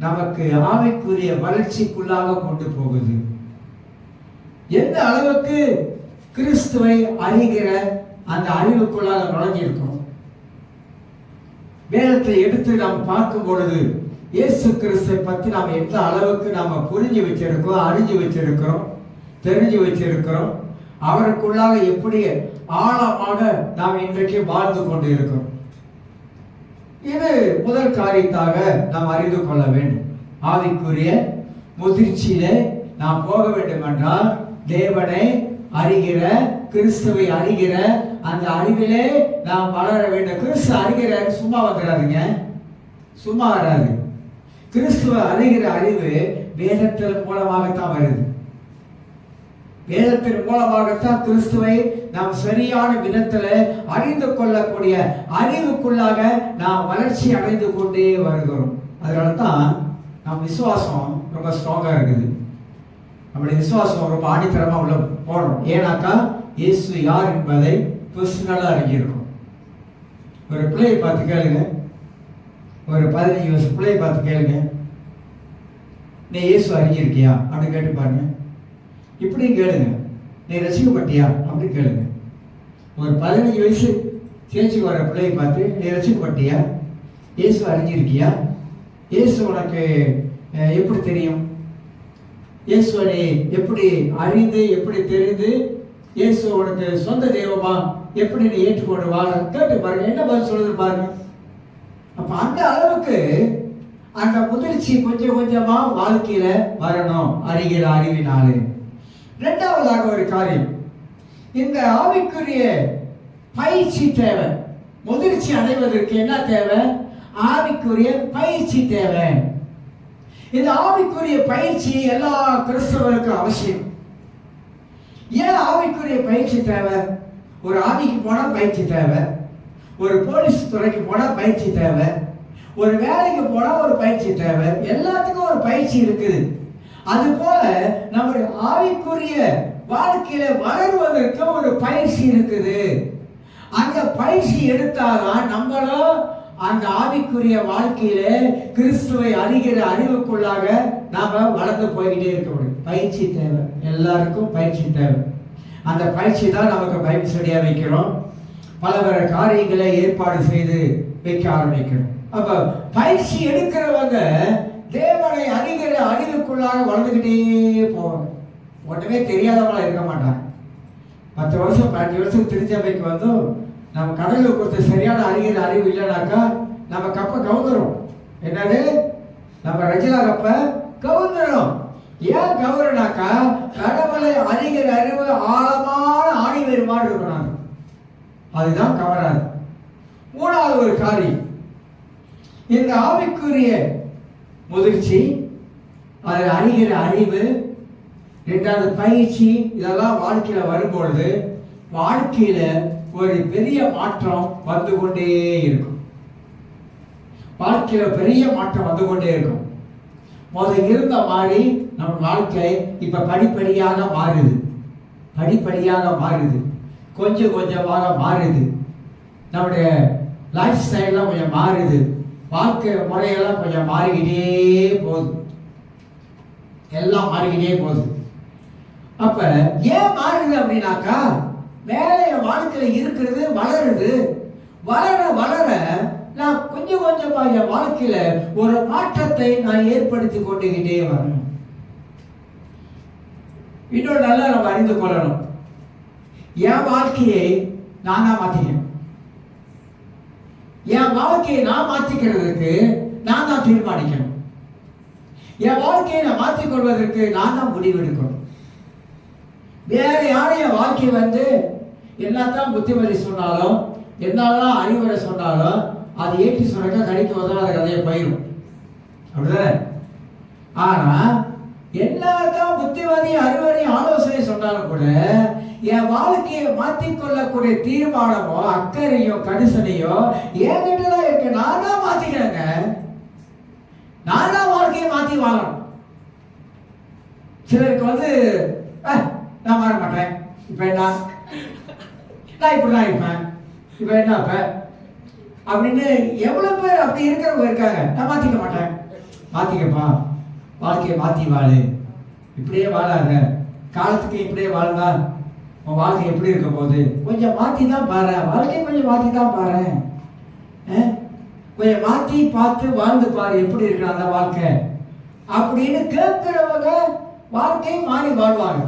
நமக்கு ஆவிக்குரிய வளர்ச்சிக்குள்ளாக கொண்டு போகுது. எந்த அளவுக்கு கிறிஸ்துவை அறிகிற அந்த அறிவுக்குள்ளாக நுழைஞ்சிருக்கோம். வேதத்தை எடுத்து நாம் பார்க்கும் பொழுது இயேசு கிறிஸ்துவை பற்றி நாம் எந்த அளவுக்கு நாம புரிஞ்சு வச்சிருக்கோம், அறிஞ்சு வச்சிருக்கிறோம். தெரிஞ்சு வச்சிருக்கிறோம். அவருக்குள்ளாக எப்படி ஆழமாக நாம் இன்றைக்கு வாழ்ந்து கொண்டு இருக்கிறோம். இது முதல் காரியத்தாக நாம் அறிந்து கொள்ள வேண்டும். ஆவிக்குரிய முதிர்ச்சியிலே நாம் போக வேண்டும் என்றால் தேவனை அறிகிற, கிறிஸ்துவை அறிகிற அந்த அறிவிலே நாம் வளர வேண்டும். கிறிஸ்து அறிகிற சும்மா வந்துடாதுங்க, சும்மா வராது. கிறிஸ்துவ அறிகிற அறிவு வேதத்தின் மூலமாகத்தான் வருது. வேதத்தின் மூலமாகத்தான் கிறிஸ்துவை நாம் சரியான விதத்துல அறிந்து கொள்ளக்கூடிய அறிவுக்குள்ளாக நாம் வளர்ச்சி அடைந்து கொண்டே வருகிறோம். அதனாலதான் நம் விசுவாசம் ரொம்ப ஸ்ட்ராங்கா இருக்குது. நம்முடைய விசுவாசம் ரொம்ப ஆணித்தரமா உள்ள போறோம். ஏன்னாக்கா இயேசு யார் என்பதை பர்சனலா அறிஞ்சிருக்கும். ஒரு பிள்ளையை பார்த்து கேளுங்க, ஒரு 15 வருஷ பிள்ளையை பார்த்து கேளுங்க, நீ இயேசு அறிஞ்சிருக்கியா அப்படின்னு கேட்டு பாருங்க. இப்படியும் கேளுங்க, நீ ரசிக்கப்பட்டியா அப்படின்னு கேளுங்க. ஒரு 15 வயசு சேச்சுக்கு வர பிள்ளையை பார்த்து நீ ரசிக்கப்பட்டியா, இயேசு அறிஞ்சிருக்கியா, இயேசு உனக்கு எப்படி தெரியும், இயேசுவை எப்படி அறிந்து எப்படி தெரிந்து இயேசு உனக்கு சொந்த தெய்வமா எப்படி நீ ஏற்றுக்கொண்டு வாழ கேட்டு பாருங்க. என்ன பதில் சொல்லுது பாருங்க. அப்ப அந்த அளவுக்கு அந்த முதிர்ச்சி கொஞ்சம் கொஞ்சமா வாழ்க்கையில வரணும் அறிகிற அறிவினாலே. இரண்டாவதாக ஒரு காரியம், இந்த ஆவிக்குரிய பயிற்சி தேவை. முதிர்ச்சி அடைவதற்கு என்ன தேவை? ஆவிக்குரிய பயிற்சி தேவை. இந்த ஆவிக்குரிய பயிற்சி எல்லா கிறிஸ்தவருக்கும் அவசியம். ஏன் ஆவிக்குரிய பயிற்சி தேவை? ஒரு ஆவிக்கு போனா பயிற்சி தேவை, ஒரு போலீஸ் துறைக்கு போனா பயிற்சி தேவை, ஒரு வேலைக்கு போனா ஒரு பயிற்சி தேவை. எல்லாத்துக்கும் ஒரு பயிற்சி இருக்குது. அது போல நம்முடைய ஆவிக்குரிய வாழ்க்கையில வளருவதற்கு ஒரு பயிற்சி இருக்குது. அந்த பயிற்சி எடுத்தாதான் நம்மளும் அந்த ஆவிக்குரிய வாழ்க்கையில கிறிஸ்துவை அறிகிற அறிவுக்குள்ளாக நாம வளர்ந்து போய்கிட்டே இருக்க முடியும். பயிற்சி தேவை, எல்லாருக்கும் பயிற்சி தேவை. அந்த பயிற்சி தான் நமக்கு பைபிள் ஸ்டடியா வைக்கிறோம், பல பல காரியங்களை ஏற்பாடு செய்து வைக்க ஆரம்பிக்கிறோம். அப்ப பயிற்சி எடுக்கிறவங்க தேவனை அறிகிற அறிவுக்குள்ளாக வளர்ந்துகிட்டே போவாங்க. ஒன்றுமே தெரியாதவங்களா இருக்க மாட்டாங்க. 10 வருஷம் 15 வருஷம் திருச்சபைக்கு வந்து நம்ம கடலுக்கு கொடுத்த சரியான அறிகிற அறிவு இல்லைனாக்கா நம்ம கப்பை கவுந்துரும். என்னது? நம்ம ரஜிலா கப்ப கவுந்துரும். ஏன் கவுறனாக்கா கடவுளை அறிகிற அறிவு ஆழமான ஆணி வேறுபாடு இருக்கணும், அதுதான் கவராது. மூணாவது ஒரு காரியம், இந்த ஆவிக்குரிய முதிர்ச்சி, அது அறிகிற அறிவு, இரண்டாவது பயிற்சி, இதெல்லாம் வாழ்க்கையில வரும்பொழுது வாழ்க்கையில ஒரு பெரிய மாற்றம் வந்து கொண்டே இருக்கும். வாழ்க்கையில பெரிய மாற்றம் வந்து கொண்டே இருக்கும். முதல் இருந்த மாதிரி நம்ம வாழ்க்கை இப்ப படிப்படியாக மாறுது, படிப்படியாக மாறுது, கொஞ்சம் கொஞ்சமாக மாறுது. நம்முடைய லைஃப் ஸ்டைல்லாம் கொஞ்சம் மாறுது, வாழ்க்கை முறையெல்லாம் கொஞ்சம் மாறிக்கிட்டே போகுது, எல்லாம் மாறிக்கிட்டே போகுது. அப்ப ஏன் மாறுது அப்படின்னாக்கா மேலே வாழ்க்கையில இருக்கிறது வளருது. வளர வளர நான் கொஞ்சம் கொஞ்சமா என் வாழ்க்கையில ஒரு மாற்றத்தை நான் ஏற்படுத்தி கொண்டுகிட்டே வரணும். இன்னொரு நல்லா நம்ம அறிந்து கொள்ளணும், என் வாழ்க்கையை நான் தான் மாத்திக்கணும். என் வாழ்க்கையை நான் மாற்றிக்கிறதுக்கு நான் தான் தீர்மானிக்கணும். என் வாழ்க்கையை நான் மாற்றிக் கொள்வதற்கு நான் தான் முடிவெடுக்கணும். வேற யாரும் என் வாழ்க்கை வந்து என்னத்தான் புத்திமதி சொன்னாலும் என்னெல்லாம் அறிவுரை சொன்னாலும் அது ஏற்றி சொன்னாக்கா கணிக்கு வந்தாலும் அது கதையை போயிடும், அப்படிதானே? ஆனா என்னதான் புத்திமதி அறிவுரை ஆலோசனை சொன்னாலும் கூட என் வாழ்க்கையை மாற்றிக்கொள்ளக்கூடிய தீர்மானமோ அக்கறையோ கணிசனையோ என்கிட்டதான் இருக்கு. நான் தான் மாத்திக்கிறேங்க, நான் தான் வாழ்க்கையை மாத்தி வாழணும். சிலருக்கு வந்து நான் மாற மாட்டேன், இப்ப என்ன நான் இப்படிதான் இருப்பேன், இப்ப என்ன இப்ப அப்படின்னு எவ்வளவு பேர் அப்படி இருக்கிறவங்க இருக்காங்க. நான் மாத்திக்க மாட்டேன், மாத்திக்கப்பா, வாழ்க்கையை மாத்தி வாழு, இப்படியே வாழாத, காலத்துக்கு இப்படியே வாழ்ந்தா உன் வாழ்க்கை எப்படி இருக்க போகுது, கொஞ்சம் மாத்தி தான் பாரு, வாழ்க்கையை கொஞ்சம் மாத்தி தான் பாரு, கொஞ்சம் மாத்தி பார்த்து வாழ்ந்து பாரு எப்படி இருக்கிற அந்த வாழ்க்கை அப்படின்னு கேட்கிறவங்க வாழ்க்கையை மாறி வாழ்வாங்க.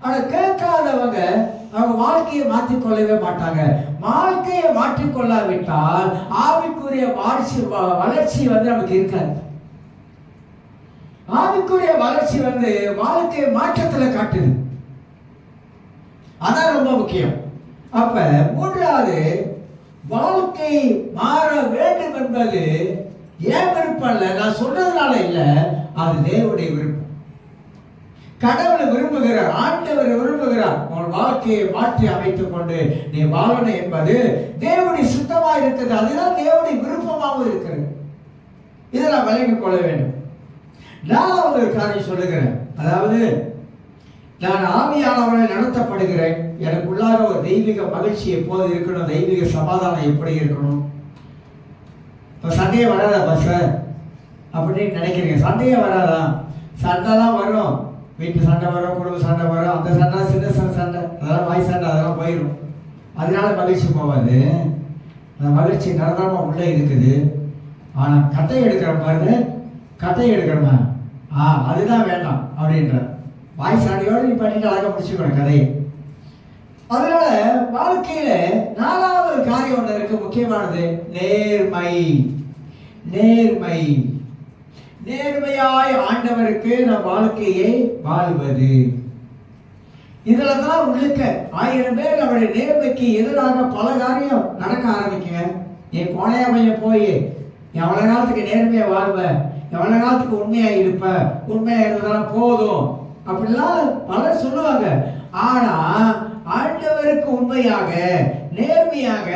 ஆனா கேட்காதவங்க அவங்க வாழ்க்கையை மாற்றிக்கொள்ளவே மாட்டாங்க. வாழ்க்கையை மாற்றிக்கொள்ளாவிட்டால் ஆவிக்குரிய வளர்ச்சி நமக்கு இருக்காது. ஆவிக்குரிய வளர்ச்சி வாழ்க்கையை மாற்றத்துல காட்டுது. அதான் ரொம்ப முக்கியம். அப்ப மூன்றாவது, வாழ்க்கை மாற வேண்டும் என்பது ஏன் விருப்பம் இல்லை, நான் சொல்றதுனால இல்ல, அது தேவனுடைய விருப்பம். கடவுளை விரும்புகிறார், ஆண்டவர் விரும்புகிறார். உன் வாழ்க்கையை மாற்றி அமைத்துக் கொண்டு நீ வாழணும் என்பது தேவனுடைய சுத்தமா இருக்கிறது. அதுதான் தேவனுடைய விருப்பமாகவும் இருக்கிறது. இதை நான் விளங்கிக் கொள்ள வேண்டும். நாலாவது ஒரு காரியம் சொல்லுகிறேன். அதாவது, நான் ஆவியானவரை நடத்தப்படுகிறேன். எனக்குள்ளார ஒரு தெய்வீக மகிழ்ச்சி எப்போது இருக்கணும், தெய்வீக சமாதானம் எப்படி இருக்கணும். இப்போ சண்டையே வராதா பஸ் அப்படின்னு நினைக்கிறீங்க? சண்டையே வராதா? சண்டைலாம் வரும். வீட்டு சண்டை வரும், குடும்ப சண்டை வரும். அந்த சண்டை சின்ன சண்டை, அதெல்லாம் வாய் சண்டை, அதெல்லாம் போயிடும். அதனால மகிழ்ச்சி போவாது. அந்த மகிழ்ச்சி நிரந்தரமாக உள்ளே இருக்குது. ஆனால் கட்டை எடுக்கிற மாதிரி, கட்டை எடுக்கிறோமா, அதுதான் வேண்டாம் அப்படின்ற வாய் சாண்டியோடு நீ பண்ணிட்டு அழகாக முடிச்சுக்கணும் கதையை. அதனால வாழ்க்கையில நாலாவது காரியம் ஒன்று இருக்கு, முக்கியமானது நேர்மை. நேர்மை, நேர்மையாய் ஆண்டவருக்கு நம் வாழ்க்கையை வாழ்வது. இதுலதான் உள்ளுக்க 1000 பேர் நம்முடைய நேர்மைக்கு எதிராக பல காரியம் நடக்க ஆரம்பிக்குங்க. நீ போனையா பையன் போய் எவ்வளவு காலத்துக்கு நேர்மையா வாழ்வ, எவ்வளவு காலத்துக்கு உண்மையா இருப்ப, உண்மையா இருந்ததெல்லாம் போதும் அப்படிலாம் பலர் சொல்லுவாங்க. ஆனா ஆண்டவருக்கு உண்மையாக நேர்மையாக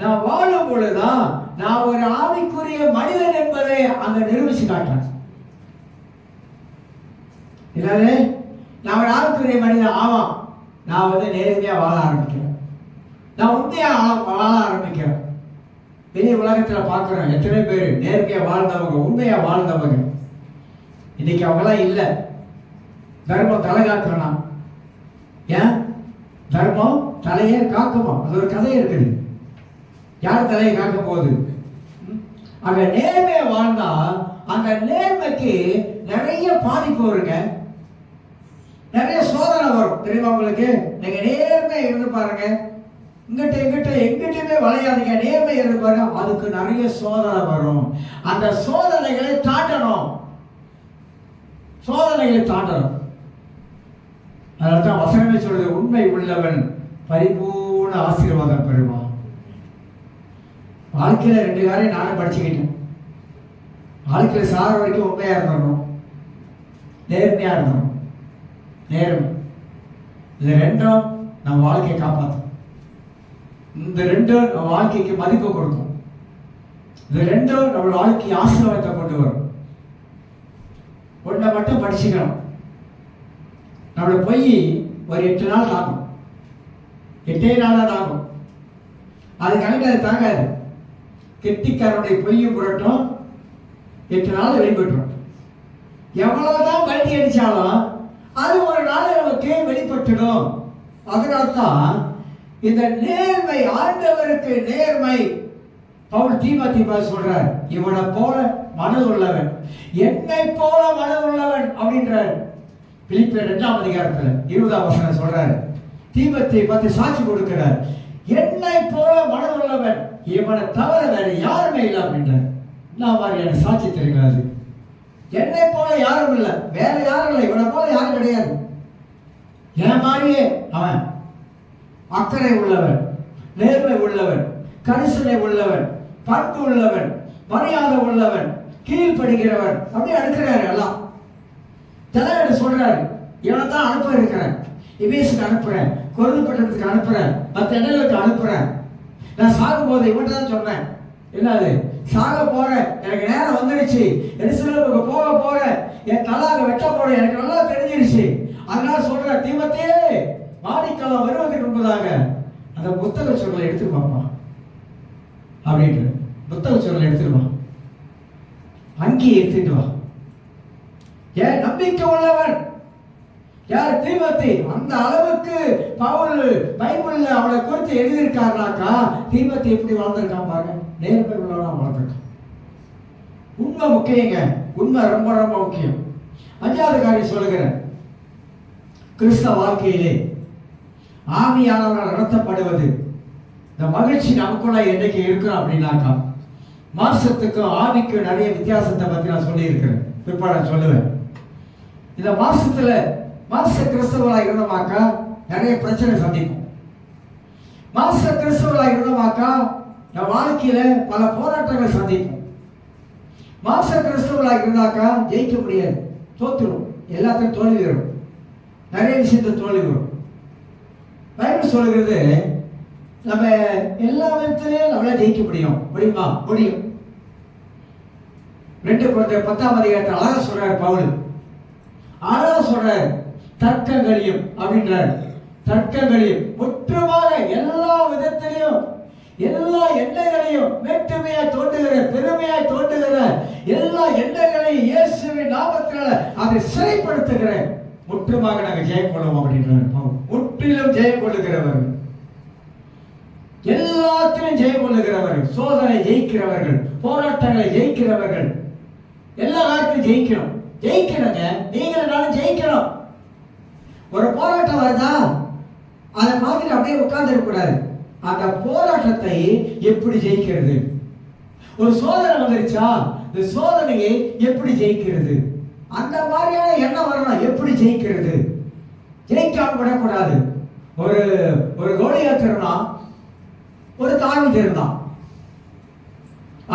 நான் வாழும் பொழுதுதான் நான் ஒரு ஆவிக்குரிய மனிதன் என்பதை அங்க நிரூபிச்சு காட்டுறேன். இல்லாது நான் ஒரு ஆவிக்குரிய மனிதன் ஆவாம், நான் நேர்மையா வாழ ஆரம்பிக்கிறேன், நான் உண்மையா வாழ ஆரம்பிக்கிறேன். பெரிய உலகத்துல பாக்குறோம் எத்தனை பேர் நேர்மையா வாழ்ந்தவங்க, உண்மையா வாழ்ந்தவங்க. இன்னைக்கு அவங்களாம் இல்லை. தர்மம் தலை காக்கணும். ஏன் தர்மம் தலையை காக்குமா? அது ஒரு கதை இருக்குது. யார் தலையை காக்க போகுது? அங்க நேர்மையை வாழ்ந்தா அந்த நேர்மைக்கு நிறைய பாதிப்பு வருங்க, நிறைய சோதனை வரும். தெரியுமா உங்களுக்கு? நீங்க நேர்மையா இருந்து பாருங்க, எங்கிட்டயுமே வளையாதீங்க, நேர்மை இருந்து பாருங்க, அதுக்கு நிறைய சோதனை வரும். அந்த சோதனைகளை தாண்டணும், சோதனைகளை தாண்டணும். அதனால்தான் வசனமே சொல்றது, உண்மை உள்ளவன் பரிபூர்ண ஆசீர்வாதம் பெறுவான். வாழ்க்கையில 2 காரியம் நானும் படிச்சுக்கிட்டேன். வாழ்க்கையில சார வரைக்கும் உண்மையா இருந்தணும், நேர்மையா இருந்தணும். நேர்மை, இது 2ம் நம்ம வாழ்க்கையை காப்பாற்றும். இந்த 2ம் நம்ம வாழ்க்கைக்கு மதிப்பு கொடுக்கும். இது 2ம் நம்ம வாழ்க்கைக்கு ஆசீர்வாதத்தை கொண்டு வரும். ஒன்றை மட்டும் படிச்சுக்கணும். நம்மளோட பொய் ஒரு 8 நாள் தாக்கும், 8 நாளா தாக்கும். அது கணக்கு அது தாங்காது. கெட்டிக்காரனுடைய பொய்யும் புரட்டும் 8 நாள் வெளிப்பட்டுரும். எவ்வளவுதான் பல்டி அடிச்சாலும் அது ஒரு நாள் நமக்கு வெளிப்பட்டுடும். அதனால்தான் இந்த நேர்மை, ஆண்டவருக்கு நேர்மை, பவுல் தீமோத்தேயுவுக்கு சொல்றார், இவனை போல மனது உள்ளவன், என்னை போல மனது உள்ளவன் அப்படின்றார். பிலிப்பியர் 2ஆம் அதிகாரத்துல 20ஆம் வசனம் சொல்றாரு. தீமோத்தேயுவை பார்த்து சாட்சி கொடுக்கிறார், என்னை போல மனது உள்ளவன், இவனை தவிர வேற யாருமே இல்லை அப்படின்றார். என்ன மாதிரியான சாட்சி தெரியாது? என்னை போல யாரும் இல்லை, வேற யாரும் இல்லை, இவனை போல யாரும் கிடையாது. என் மாதிரியே அவன் அக்கறை உள்ளவன், நேர்மை உள்ளவன், கரிசனை உள்ளவன், பண்பு உள்ளவன், மரியாதை உள்ளவன், கீழ்படுகிறவன், அப்படி அடுக்கிறாரு. எல்லாம் தலைவரை சொல்றாரு, இவனை தான் அனுப்ப இருக்கிறேன், இமேசுக்கு அனுப்புறேன், கொருந்து பட்டணத்துக்கு அனுப்புறேன், மற்ற இடங்களுக்கு அனுப்புறேன். நான் சாகும் போது இவன்ட்டு தான் சொன்னேன், என்னது சாக போறேன், எனக்கு நேரம் வந்துருச்சு, எருசலேமுக்கு போக போறேன், என் தலாக வெட்ட போறேன், எனக்கு நல்லா தெரிஞ்சிருச்சு. அதனால சொல்றேன், தீமோத்தேயே வாடிக்காலம் வருவதற்கு முன்பதாக அந்த புத்தக சொல்லை எடுத்துட்டு வாப்பா அப்படின்ற, புத்தக சொல்லை எடுத்துட்டு வா, அங்கி எடுத்துட்டு வா. ஏன் நம்பிக்கை உள்ளவன் யார்? தீமோத்தேயு. அந்த அளவுக்கு பவுல் பைபிள்ல அவளை குறித்து எழுதியிருக்காருனாக்கா தீமோத்தேயு எப்படி வாழ்ந்திருக்கான் பாருங்க, நேர்மை உள்ளவனா வாழ்ந்திருக்கான். உண்மை முக்கியங்க, உண்மை ரொம்ப ரொம்ப முக்கியம். 5வது காரியம் சொல்லுகிறேன், கிறிஸ்தவ வாழ்க்கையிலே ஆவியானவரால் நடத்தப்படுவது, இந்த மகிழ்ச்சி நமக்குள்ள என்னைக்கு இருக்கிறோம் அப்படின்னாக்கா, மாசத்துக்கும் ஆவிக்கும் நிறைய வித்தியாசத்தை பத்தி நான் சொல்லி இருக்கிறேன், பிற்பாடு சொல்லுவேன். இந்த மாச கிறிஸ்தவர்களாக இருந்தோமாக்கா நிறைய பிரச்சனை சந்திப்போம். மாச கிறிஸ்தவர்களாக இருந்தோமாக்கா நம் வாழ்க்கையில பல போராட்டங்களை சந்திப்போம். மாச கிறிஸ்தவர்களாக இருந்தாக்கா ஜெயிக்க முடியாது, தோத்துரும், எல்லாத்தையும் தோல்வி வரும், நிறைய விஷயத்தை தோல்வி வரும். பைபிள் சொல்லுகிறது நம்ம எல்லா விதத்திலையும் நம்மளால ஜெயிக்க முடியுமா? முடியும். 2 Corinthians 10 அழகா சொல்றாரு பவுல், அழகா சொல்றாரு, தர்க்கங்களையும் அப்படின்றார், தர்க்கங்களையும் முற்றுமாக எல்லா விதத்திலையும் எல்லா எண்ணங்களையும் மேட்டுமையாய் தோன்றுகிற பெருமையாய் தோன்றுகிற எல்லா எண்ணங்களையும் இயேசுவின் நாமத்தினால அதை சிறைப்படுத்துகிறேன், முற்றுமாக நாங்கள் ஜெயம் கொள்வோம் அப்படின்றார். முற்றிலும் ஜெயம் கொள்ளுகிறவர்கள், எல்லாத்திலும் ஜெயம் கொள்ளுகிறவர்கள், சோதனை ஜெயிக்கிறவர்கள், போராட்டங்களை ஜெயிக்கிறவர்கள், எல்லா காலத்திலும் ஜெயிக்கணும். ஜெயிக்கணுங்க, நீங்களும் நானும் ஜெயிக்கணும். ஒரு போராட்டம் வருதா அதை மாதிரி அப்படியே உட்கார்ந்து இருக்கக்கூடாது. அந்த போராட்டத்தை எப்படி ஜெயிக்கிறது? ஒரு சோதனை வந்துருச்சா, இந்த சோதனையை எப்படி ஜெயிக்கிறது? அந்த மாதிரியான எண்ணம் வரணும். எப்படி ஜெயிக்கிறது? ஜெயிக்காம விடக்கூடாது. ஒரு கோலியாத் இருந்தான், ஒரு தாவீது இருந்தான்.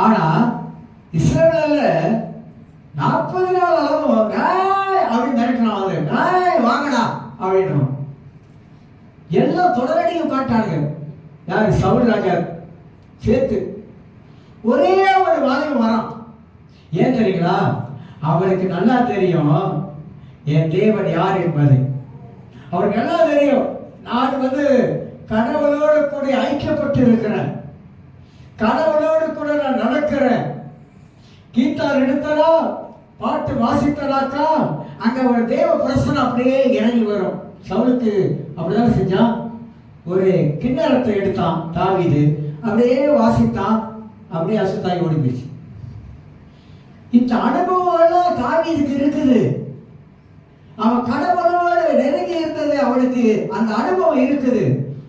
ஆனா இஸ்ரவேல்ல 40 நாள் அளவு அப்படின்னு நினைக்கிறான், அது வாங்கடா அப்படின்னு எல்லாம் தொடரடியும் காட்டானுங்க. யாரு? சவுல் ராஜா சேர்த்து ஒரே ஒரு வாலிபன் வரான். ஏன் தெரியுங்களா? அவருக்கு நல்லா தெரியும் என் தேவன் யார் என்பது. அவருக்கு நல்லா தெரியும், நான் கடவுளோடு கூட ஐக்கியப்பட்டு இருக்கிறேன், கடவுளோடு கூட நான் நடக்கிறேன். கீதார் எடுத்தனா, பாட்டு வாசித்தனாக்கா அங்க ஒரு தேவ பிரசனம் அப்படியே இறங்கி வரும். சவுலுக்கு அப்படிதான் செஞ்சான். ஒரு கிண்ணறத்தை எடுத்தான் தாவீது, அப்படியே வாசித்தான், அப்படியே அசுத்தாய் ஓடி போச்சு. இந்த அனுபவம் எல்லாம் தாவீதுக்கு இருக்குது. அவன் கடவுளோடு நெருங்கி இருந்தது, அவனுக்கு அந்த அனுபவம் இருக்குது.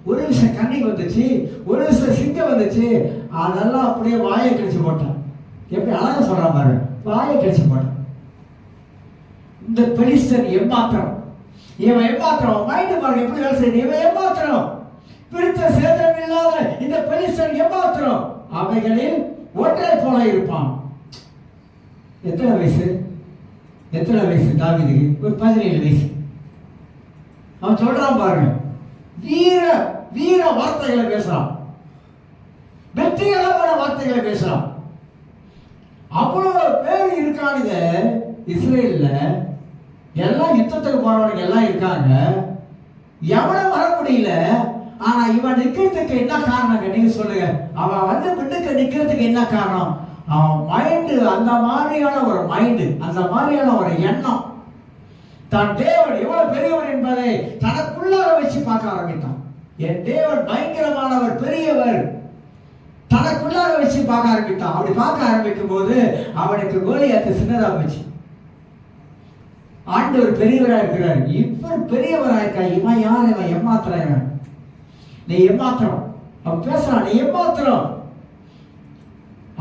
ஒரு விஷயம் கண்ணி வந்துச்சு, ஒரு விஷயம் சிங்கம் வந்துச்சு, அதெல்லாம் அப்படியே வாயை கடிச்சு போட்டான். எப்படி அழகா சொல்றான் பாரு, வாயை கடிச்சு போட்டான். இந்த பெலிஸ்தன் ஏமாத்திரம், இவன் ஏமாத்திரம், மைண்ட் பாருங்க எப்படி வேலை செய்யுது. இவன் ஏமாத்திரம், பிடித்த சேதனம் இல்லாத இந்த பெலிஸ்தன் ஏமாத்திரம், அவைகளில் ஒன்றை போல இருப்பான். எத்தனை வயசு தாவீதுக்கு? ஒரு 17 வயசு. அவன் சொல்றான் பாருங்க, வீர வார்த்தைகளை பேசுறான், வெற்றிகரமான வார்த்தைகளை பேசுறான். அவ்வளவு பேர் இருக்கானுங்க இஸ்ரேல்ல, எல்லாம் யுத்தத்துக்கு போறவனுங்க எல்லாம் இருக்காங்க, எவனும் வர முடியல. ஆனா இவன் நிக்கிறதுக்கு என்ன காரணம் நீங்க சொல்லுங்க? அவன் பின்னுக்கு நிக்கிறதுக்கு என்ன காரணம்? அவன் மைண்டு அந்த மாதிரியான ஒரு மைண்டு, அந்த மாதிரியான ஒரு எண்ணம். தான் தேவன் எவ்வளவு பெரியவர் என்பதை தனக்குள்ளாக வச்சு பார்க்க ஆரம்பித்தான். என் தேவன் பயங்கரமானவர், பெரியவர், தனக்குள்ளாக வச்சு பார்க்க ஆரம்பித்தான். அப்படி பார்க்க ஆரம்பிக்கும் போது அவனுக்கு கோலியாத்து சின்னதா போச்சு. ஆண்டவர் பெரியவரா இருக்கிறார், இவர் பெரியவரா இருக்கா, இவன் யார்? இவன் ஏமாத்துறான், நீ ஏமாத்திரம். அவன் பேசுறான், நீ ஏமாத்திரம்.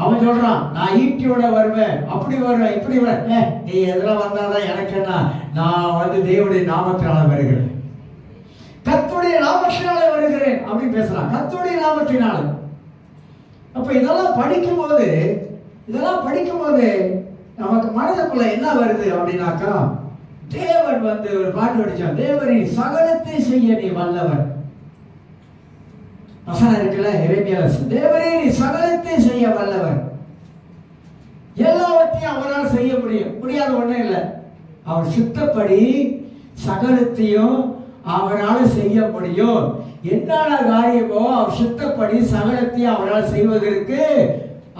அவன் சொல்றான், நான் ஈட்டியோட வருவேன், அப்படி வருவேன், இப்படி வருவேன். நீ எதில் வந்தாதான் எனக்கு என்ன? நான் தேவனுடைய நாமத்தினால வருகிறேன், கர்த்தருடைய நாமத்தினால வருகிறேன் அப்படின்னு பேசுறான். கர்த்தருடைய நாமத்தினால. அப்ப இதெல்லாம் படிக்கும் போது நமக்கு மனதுக்குள்ள என்ன வருது அப்படின்னாக்கா, தேவன் ஒரு பாட்டு படிச்சான், தேவரின் சகலத்தை செய்ய நீ வல்லவர். வசனம் இருக்குல்ல, எரேமியால, தேவரே நீ சகலத்தை செய்ய வல்லவர். எல்லாவற்றையும் அவரால் செய்ய முடியாத ஒண்ணும் இல்லை. அவர் சித்தப்படி சகலத்தையும் அவரால் செய்ய முடியும். என்னென்ன காரியமோ அவர் சித்தப்படி சகலத்தையும் அவரால் செய்வதற்கு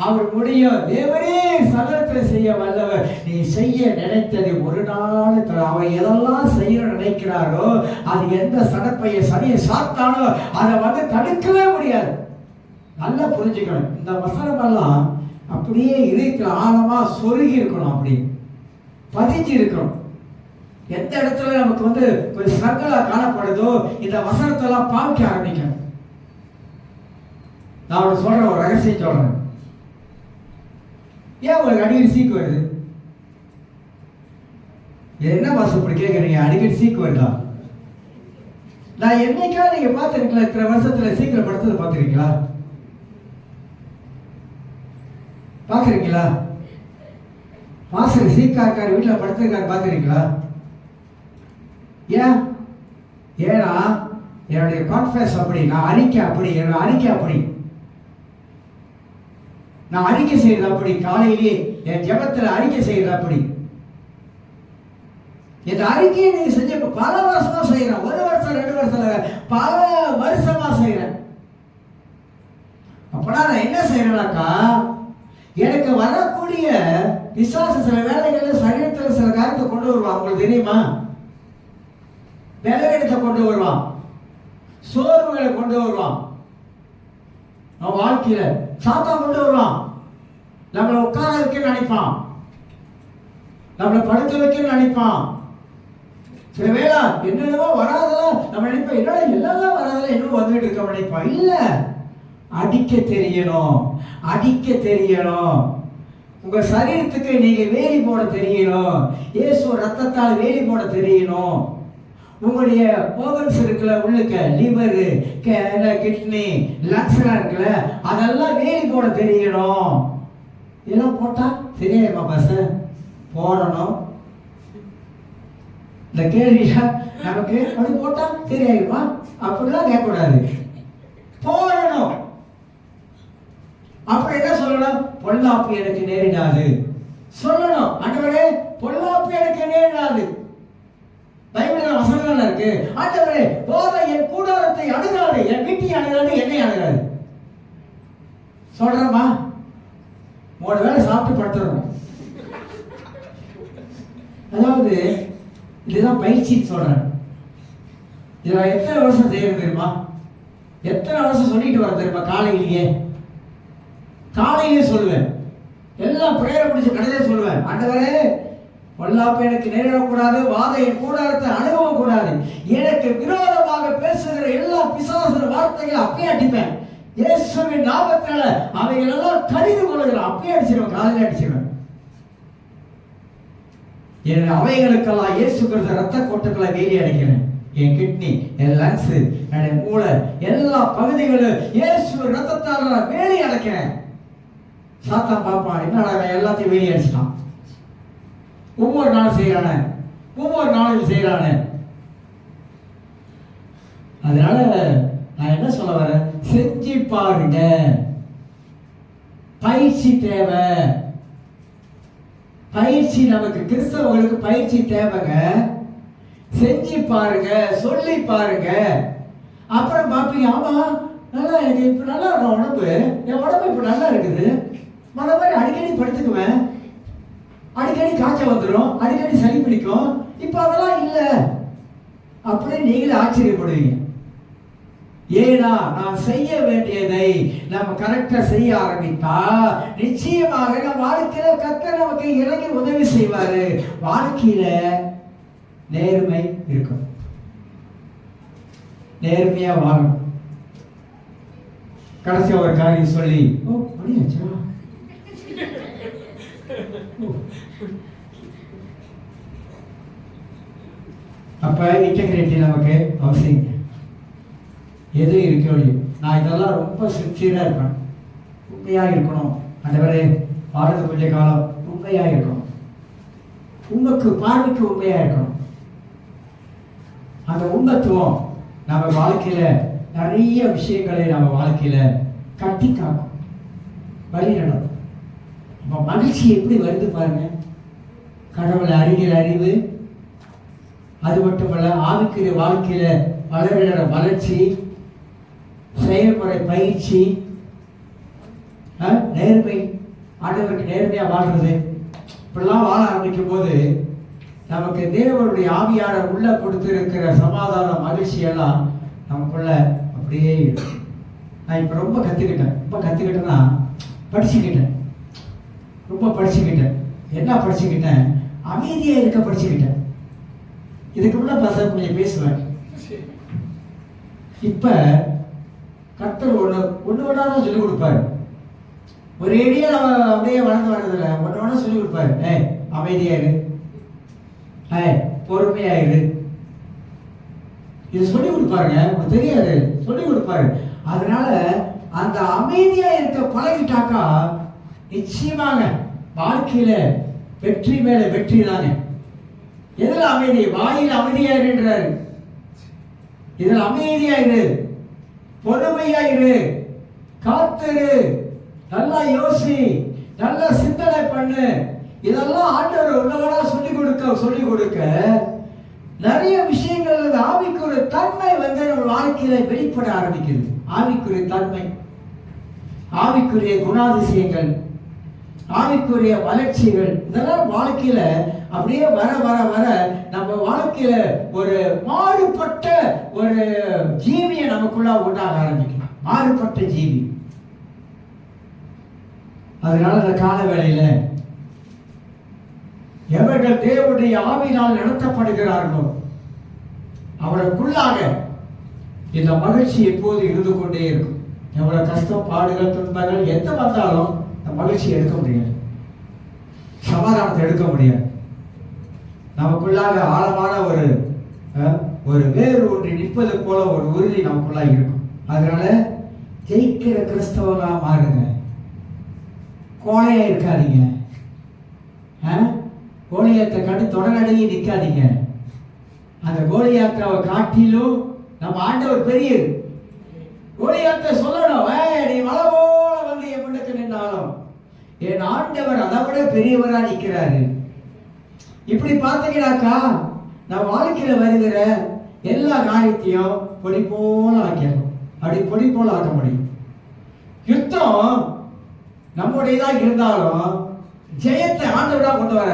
அவர் முடியும். தேவரே சகலத்தை செய்ய வல்லவர். நீ செய்ய நினைத்தது ஒரு நாள் அவர் எதெல்லாம் செய்ய நினைக்கிறாரோ, அது எந்த சடப்பைய சனியை சாத்தானோ அதை தடுக்கவே முடியாது. நல்லா புரிஞ்சுக்கணும். இந்த வசனமெல்லாம் அப்படியே இருக்கிற ஆழமா சொருகி இருக்கணும், அப்படி பதிஞ்சு இருக்கணும். எந்த இடத்துல நமக்கு கொஞ்சம் ஸ்ட்ரகிளா காணப்படுதோ இந்த வசனத்தெல்லாம் பாவிக்க ஆரம்பிக்கணும். நான் அவனை சொல்றேன், ஒரு ரகசியம் சொல்றேன். ஏன் உங்களுக்கு அடிக்கடி சீக்கு வருது? என்ன வாசம் இப்படி கேட்குறீங்க? அடிக்கடி சீக்கு வருதா? நான் என்னைக்கா நீங்க பார்த்துருக்கீங்களா? இத்தனை வருஷத்துல சீக்கிரம் படுத்தது பார்த்துருக்கீங்களா? பார்த்துருக்கீங்களா? மாசம் சீக்காக்கார் வீட்டில் படுத்திருக்காரு பார்த்துருக்கீங்களா? ஏன்? ஏன்னா என்னுடைய கான்ஃபரன்ஸ் அப்படி, நான் அறிக்கை அப்படி, என்னோட அறிக்கை அப்படி, நான் அறிக்கை செய்யறது அப்படி, காலையிலே என் ஜெபத்தில் அறிக்கை செய்யறது அப்படி. இந்த அறிக்கையை நீங்க செஞ்ச பல வருஷமா செய்யறேன். 1 வருஷம் 2 வருஷம் பல வருஷமா செய்யறேன். அப்பனா நான் என்ன செய்யறேன்னாக்கா, எனக்கு வரக்கூடிய பிசாசு சில வேலைகள்ல சரீரத்தில் சில காரியத்தை கொண்டு வருவான். உங்களுக்கு தெரியுமா? பலவீனத்தை கொண்டு வருவான், சோர்வுகளை கொண்டு வருவான். நம்ம வாழ்க்கையில சாத்தான் கொண்டு வருவான். நம்மளை உட்கார வைக்க நினைப்பான், நம்மளை படுக்க வைக்க நினைப்பான். சில வேளை என்னென்னமோ வராதெல்லாம் நம்ம நினைப்போம், என்னடா எல்லாம் வராதெல்லாம் இன்னும் வந்துட்டு இருக்க நினைப்பான். இல்ல, அடிக்க தெரியணும், அடிக்க தெரியணும். உங்க சரீரத்துக்கு நீங்க வேலி போட தெரியணும். இயேசு ரத்தத்தால் வேலி போட தெரியணும். உங்களுடைய ஓவன்ஸ் இருக்குல்ல, உள்ளுக்க லிவர், கிட்னி, லங்ஸ் எல்லாம் இருக்குல்ல, அதெல்லாம் வேலி போட தெரியணும். இதெல்லாம் போட்டா சரியாயிருமா பாஸ்டர்? போடணும். இந்த கேள்வியா நமக்கு அது போட்டா சரியாயிருமா அப்படிலாம் கேட்கக்கூடாது, போடணும். அப்படி என்ன சொல்லணும்? பொல்லாப்பு எனக்கு நேரிடாது சொல்லணும். ஆண்டவரே பொல்லாப்பு எனக்கு நேரிடாது. பைபிள்ல வசனம் இருக்கு, ஆண்டவரே போதை என் கூடாரத்தை அணுகாது, என் வீட்டை அணுகாது, என்னை அணுகாது சொல்றமா? 3 வேளை சாப்பிட்டு படுத்துறோம். அதாவது இதுதான் பயிற்சின்னு சொல்றேன். இதை எத்தனை வருஷம் செய்யறது தெரியுமா? எத்தனை வருஷம் சொல்லிட்டு வர தெரியுமா? காலையிலேயே சொல்லுவேன். எல்லாம் பிரேயர் பிடிச்ச கடையிலே சொல்லுவேன், ஆண்டவரே பொல்லாப்பு எனக்கு நேரிடக்கூடாது, வாதை என் கூடாரத்தை அணுகவும் கூடாது. எனக்கு விரோதமாக பேசுகிற எல்லா பிசாசு வார்த்தைகளை அப்பயே அடிப்பேன். இயேசுவின் நாமத்தினால அவைகள் எல்லாம் கடிந்து கொள்ளுகிறேன். அப்பயே அடிச்சிருவேன், காலையில அடிச்சிருவேன். என் அவைகளுக்கெல்லாம் இயேசு கிறிஸ்து ரத்த கோட்டுக்களை வேலி அடைக்கிறேன். என் கிட்னி, என் லங்ஸ், என் மூளை, எல்லா பகுதிகளும் இயேசு ரத்தத்தால் வேலி அடைக்கிறேன். சாத்தான் பாப்பான், என்னடா எல்லாத்தையும் வேலி அடிச்சிட்டான். ஒவ்வொரு நாளும் செய்யறானே, ஒவ்வொரு நாளும் செய்யறானே. அதனால நான் என்ன சொல்ல வரேன், செஞ்சு பாருங்க. பயிற்சி தேவை. பயிற்சி நமக்கு கிறிஸ்தவர்களுக்கு பயிற்சி தேவைங்க. செஞ்சு பாருங்க, சொல்லி பாருங்க. அப்புறம் பாப்பீங்க, ஆமா நல்லா எனக்கு இப்ப நல்லா இருக்கும் உடம்பு, என் உடம்பு இப்ப நல்லா இருக்குது. மற்ற மாதிரி அடிக்கடி படுத்துக்குவேன், அடிக்கடி காய்ச்சல் வந்துடும், அடிக்கடி சளி பிடிக்கும், இப்ப அதெல்லாம் இல்லை அப்படின்னு நீங்களே ஆச்சரியப்படுவீங்க. ஏன்னா நான் செய்ய வேண்டியதை நம்ம கரெக்டா செய்ய ஆரம்பித்தா நிச்சயமாக நம்ம வாழ்க்கையில கர்த்தர் நமக்கு இறங்கி உதவி செய்வாரு. வாழ்க்கையில நேர்மை இருக்கும், நேர்மையா வாழணும். கடைசியா ஒரு காரியம் சொல்லி, ஓ முடியாச்சா? அப்ப இன்டெகிரிட்டி நமக்கு அவசியம். எது இருக்கோ, நான் இதெல்லாம் ரொம்ப சின்சியரா இருப்பேன், உண்மையா இருக்கணும். ஆண்டவரே வாழ்றது கொஞ்ச காலம் உண்மையா இருக்கணும், உண்மைக்கு பார்வைக்கு உண்மையா இருக்கணும். அந்த உண்மைத்துவம் நம்ம வாழ்க்கையில நிறைய விஷயங்களை நம்ம வாழ்க்கையில கட்டி காக்கும், வழி நடக்கும். அப்ப மகிழ்ச்சி எப்படி வருது பாருங்க. கடவுளை அறிகிற அறிவு, அது மட்டுமல்ல ஆவிக்கிற வாழ்க்கையில வளர்கிற வளர்ச்சி, செயல்முறை பயிற்சி, நேர்மை, ஆண்டவருக்கு நேர்மையா வாழ்றது, இப்படிலாம் வாழ ஆரம்பிக்கும் போது நமக்கு தேவனுடைய ஆவியாளர் உள்ள கொடுத்திருக்கிற சமாதானம், மகிழ்ச்சி எல்லாம் நமக்குள்ள அப்படியே இருக்கும். நான் இப்ப ரொம்ப கத்துக்கிட்டேன்னா படிச்சுக்கிட்டேன், ரொம்ப படிச்சுக்கிட்டேன். என்ன படிச்சுக்கிட்டேன்? அமைதியா இருக்க படிச்சுக்கிட்டேன். இதுக்கு முன்ன கொஞ்சம் பேசுவேன். இப்ப கர்த்தர் ஒண்ணு தான் சொல்லிக் கொடுப்பாரு. ஒரு ஏடியா நம்ம அப்படியே வளர்ந்து வர்றதில்ல, ஒண்ணு சொல்லிக் கொடுப்பாரு. அமைதியா இரு, பொறுமையா இரு, இது சொல்லிக் கொடுப்பாருங்க. உங்களுக்கு தெரியாது, சொல்லிக் கொடுப்பாரு. அதனால அந்த அமைதியா இருக்க பழகிட்டாக்கா நிச்சயமாக வாழ்க்கையில வெற்றி மேல வெற்றி தானே. எதுல அமைதி? வாயில் அமைதியா இருன்றாரு. இதுல அமைதியா இரு, பொறுமையா இரு, காத்திரு, நல்லா யோசி, நல்லா சிந்தனை பண்ணு. இதெல்லாம் ஆண்டவர் உன்னவனா சொல்லிக் கொடுக்க நிறைய விஷயங்கள் ஆவிக்குரிய தன்மை நம்ம வாழ்க்கையில வெளிப்பட ஆரம்பிக்குது. ஆவிக்குரிய தன்மை, ஆவிக்குரிய குணாதிசயங்கள், ஆவிக்குரிய வளர்ச்சிகள், இதெல்லாம் வாழ்க்கையில அப்படியே வர வர வர நம்ம வாழ்க்கையில ஒரு மாறுபட்ட ஒரு ஜீவியை நமக்குள்ள உண்டாக ஆரம்பிக்கும். மாறுபட்ட ஜீவி. அதனால இந்த கால வேளையில எவர்கள் தேவனுடைய ஆவியினால் நடத்தப்படுகிறார்களோ அவர்களுக்குள்ளாக இந்த மகிழ்ச்சி எப்போது இருந்து கொண்டே இருக்கும். எவ்வளவு கஷ்டம், பாடுகள், துன்பங்கள் எந்த வந்தாலும் இந்த மகிழ்ச்சி எடுக்க முடியாது, சமாதானத்தை எடுக்க முடியாது. நமக்குள்ளாக ஆழமான ஒரு வேறு ஒன்று நிற்பது போல ஒரு உறுதி நமக்குள்ளாக இருக்கும். அதனால ஜெயிக்கிற கிறிஸ்தவர்களா மாறுங்க. கோழையா இருக்காதீங்க. கோலியாத்தை கண்டு தொடரடங்கி நிற்காதீங்க. அந்த கோலியாத்தாவை காட்டிலும் நம்ம ஆண்டவர் பெரியது. கோலியாத்தை சொல்லணும், நீ மலை போல வந்து என் முன்னுக்கு நின்றாலும் என் ஆண்டவர் அதை விட பெரியவரா நிற்கிறாரு. இப்படி பார்த்தீங்கன்னாக்கா நம்ம வாழ்க்கையில வருகிற எல்லா காரியத்தையும் பொடி போல ஆக்கிடணும். அப்படி பொடி போல ஆக்க முடியும். யுத்தம் நம்முடையதாக இருந்தாலும் ஜெயத்தை ஆண்டவரா கொண்டு வர.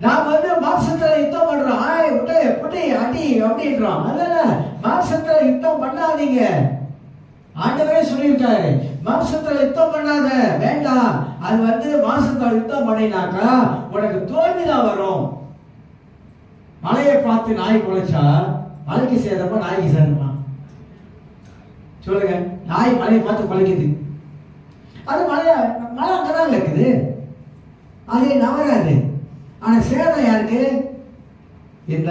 நாம் மாம்சத்துல யுத்தம் பண்றோம், அடி அப்படின்றோம். அதனால மாம்சத்துல யுத்தம் பண்ணாதீங்க. ஆண்டவரே சொல்லியிருக்காரு, மாம்சத்துல யுத்தம் பண்ணாத, வேண்டாம். அது மாம்சத்துல யுத்தம் பண்ணினாக்கா உனக்கு தோல்விதான் வரும். மலையை பார்த்து நாய் குலைச்சா மலைக்கு சேதமா நாய்க்கு சேதமா? சொல்லுங்க. நாய் மலையை பார்த்து குலைக்குது, அது மலை அங்கதான் இருக்குது, அது நவராது. ஆனா சேதம் யாருக்கு? இந்த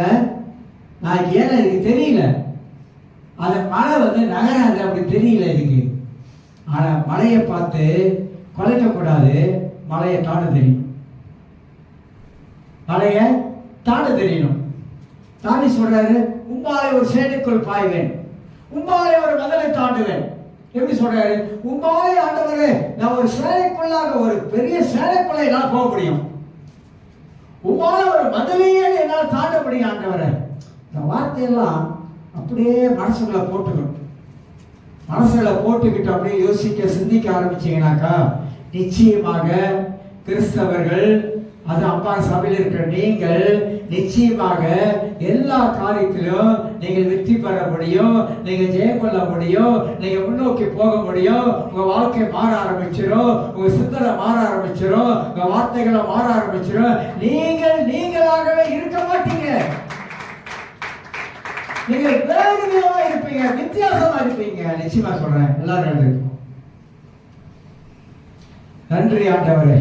நாய்க்கு. ஏன்னா இதுக்கு தெரியல, அந்த மழை நகராது, அப்படி தெரியல இதுக்கு. ஆனா மலையை பார்த்து குலைக்க கூடாது, மலையை தாண்ட தெரியும். மலையை தாண்ட தெரியணும். தாண்டி சொல்றாரு, உம்பாலை ஒரு சேனைக்குள் பாய்வேன், உம்பாலை ஒரு மதலை தாண்டுவேன். எப்படி சொல்றாரு? உம்பாலை ஆண்டவரே, நான் ஒரு சேனைக்குள்ளாக, ஒரு பெரிய சேனைக்குள்ள என்னால் போக முடியும், உம்பால ஒரு மதலையே என்னால் தாண்ட முடியும் ஆண்டவரே. இந்த வார்த்தையெல்லாம் அப்படியே மனசுக்குள்ள போட்டுக்கணும். மனசுல போட்டுக்கிட்டு அப்படியே யோசிக்க, சிந்திக்க ஆரம்பிச்சீங்கன்னாக்கா நிச்சயமாக கிறிஸ்தவர்கள், அது அம்மா சபையில் இருக்கிற நீங்கள் நிச்சயமாக எல்லா காரியத்திலும் நீங்கள் வெற்றி பெற முடியும், நீங்க ஜெயம் கொள்ள முடியும், நீங்க முன்னோக்கி போக முடியும். உங்க வாழ்க்கை மாற ஆரம்பிச்சிடும், உங்க சிந்தனை மாற ஆரம்பிச்சிடும், உங்க வார்த்தைகளை மாற ஆரம்பிச்சிடும். நீங்களாகவே இருக்க மாட்டீங்க. நீங்க வேறு விதமா இருப்பீங்க, வித்தியாசமா இருப்பீங்க. நிச்சயமா சொல்றேன். எல்லாரும் நன்றி ஆண்டவரே.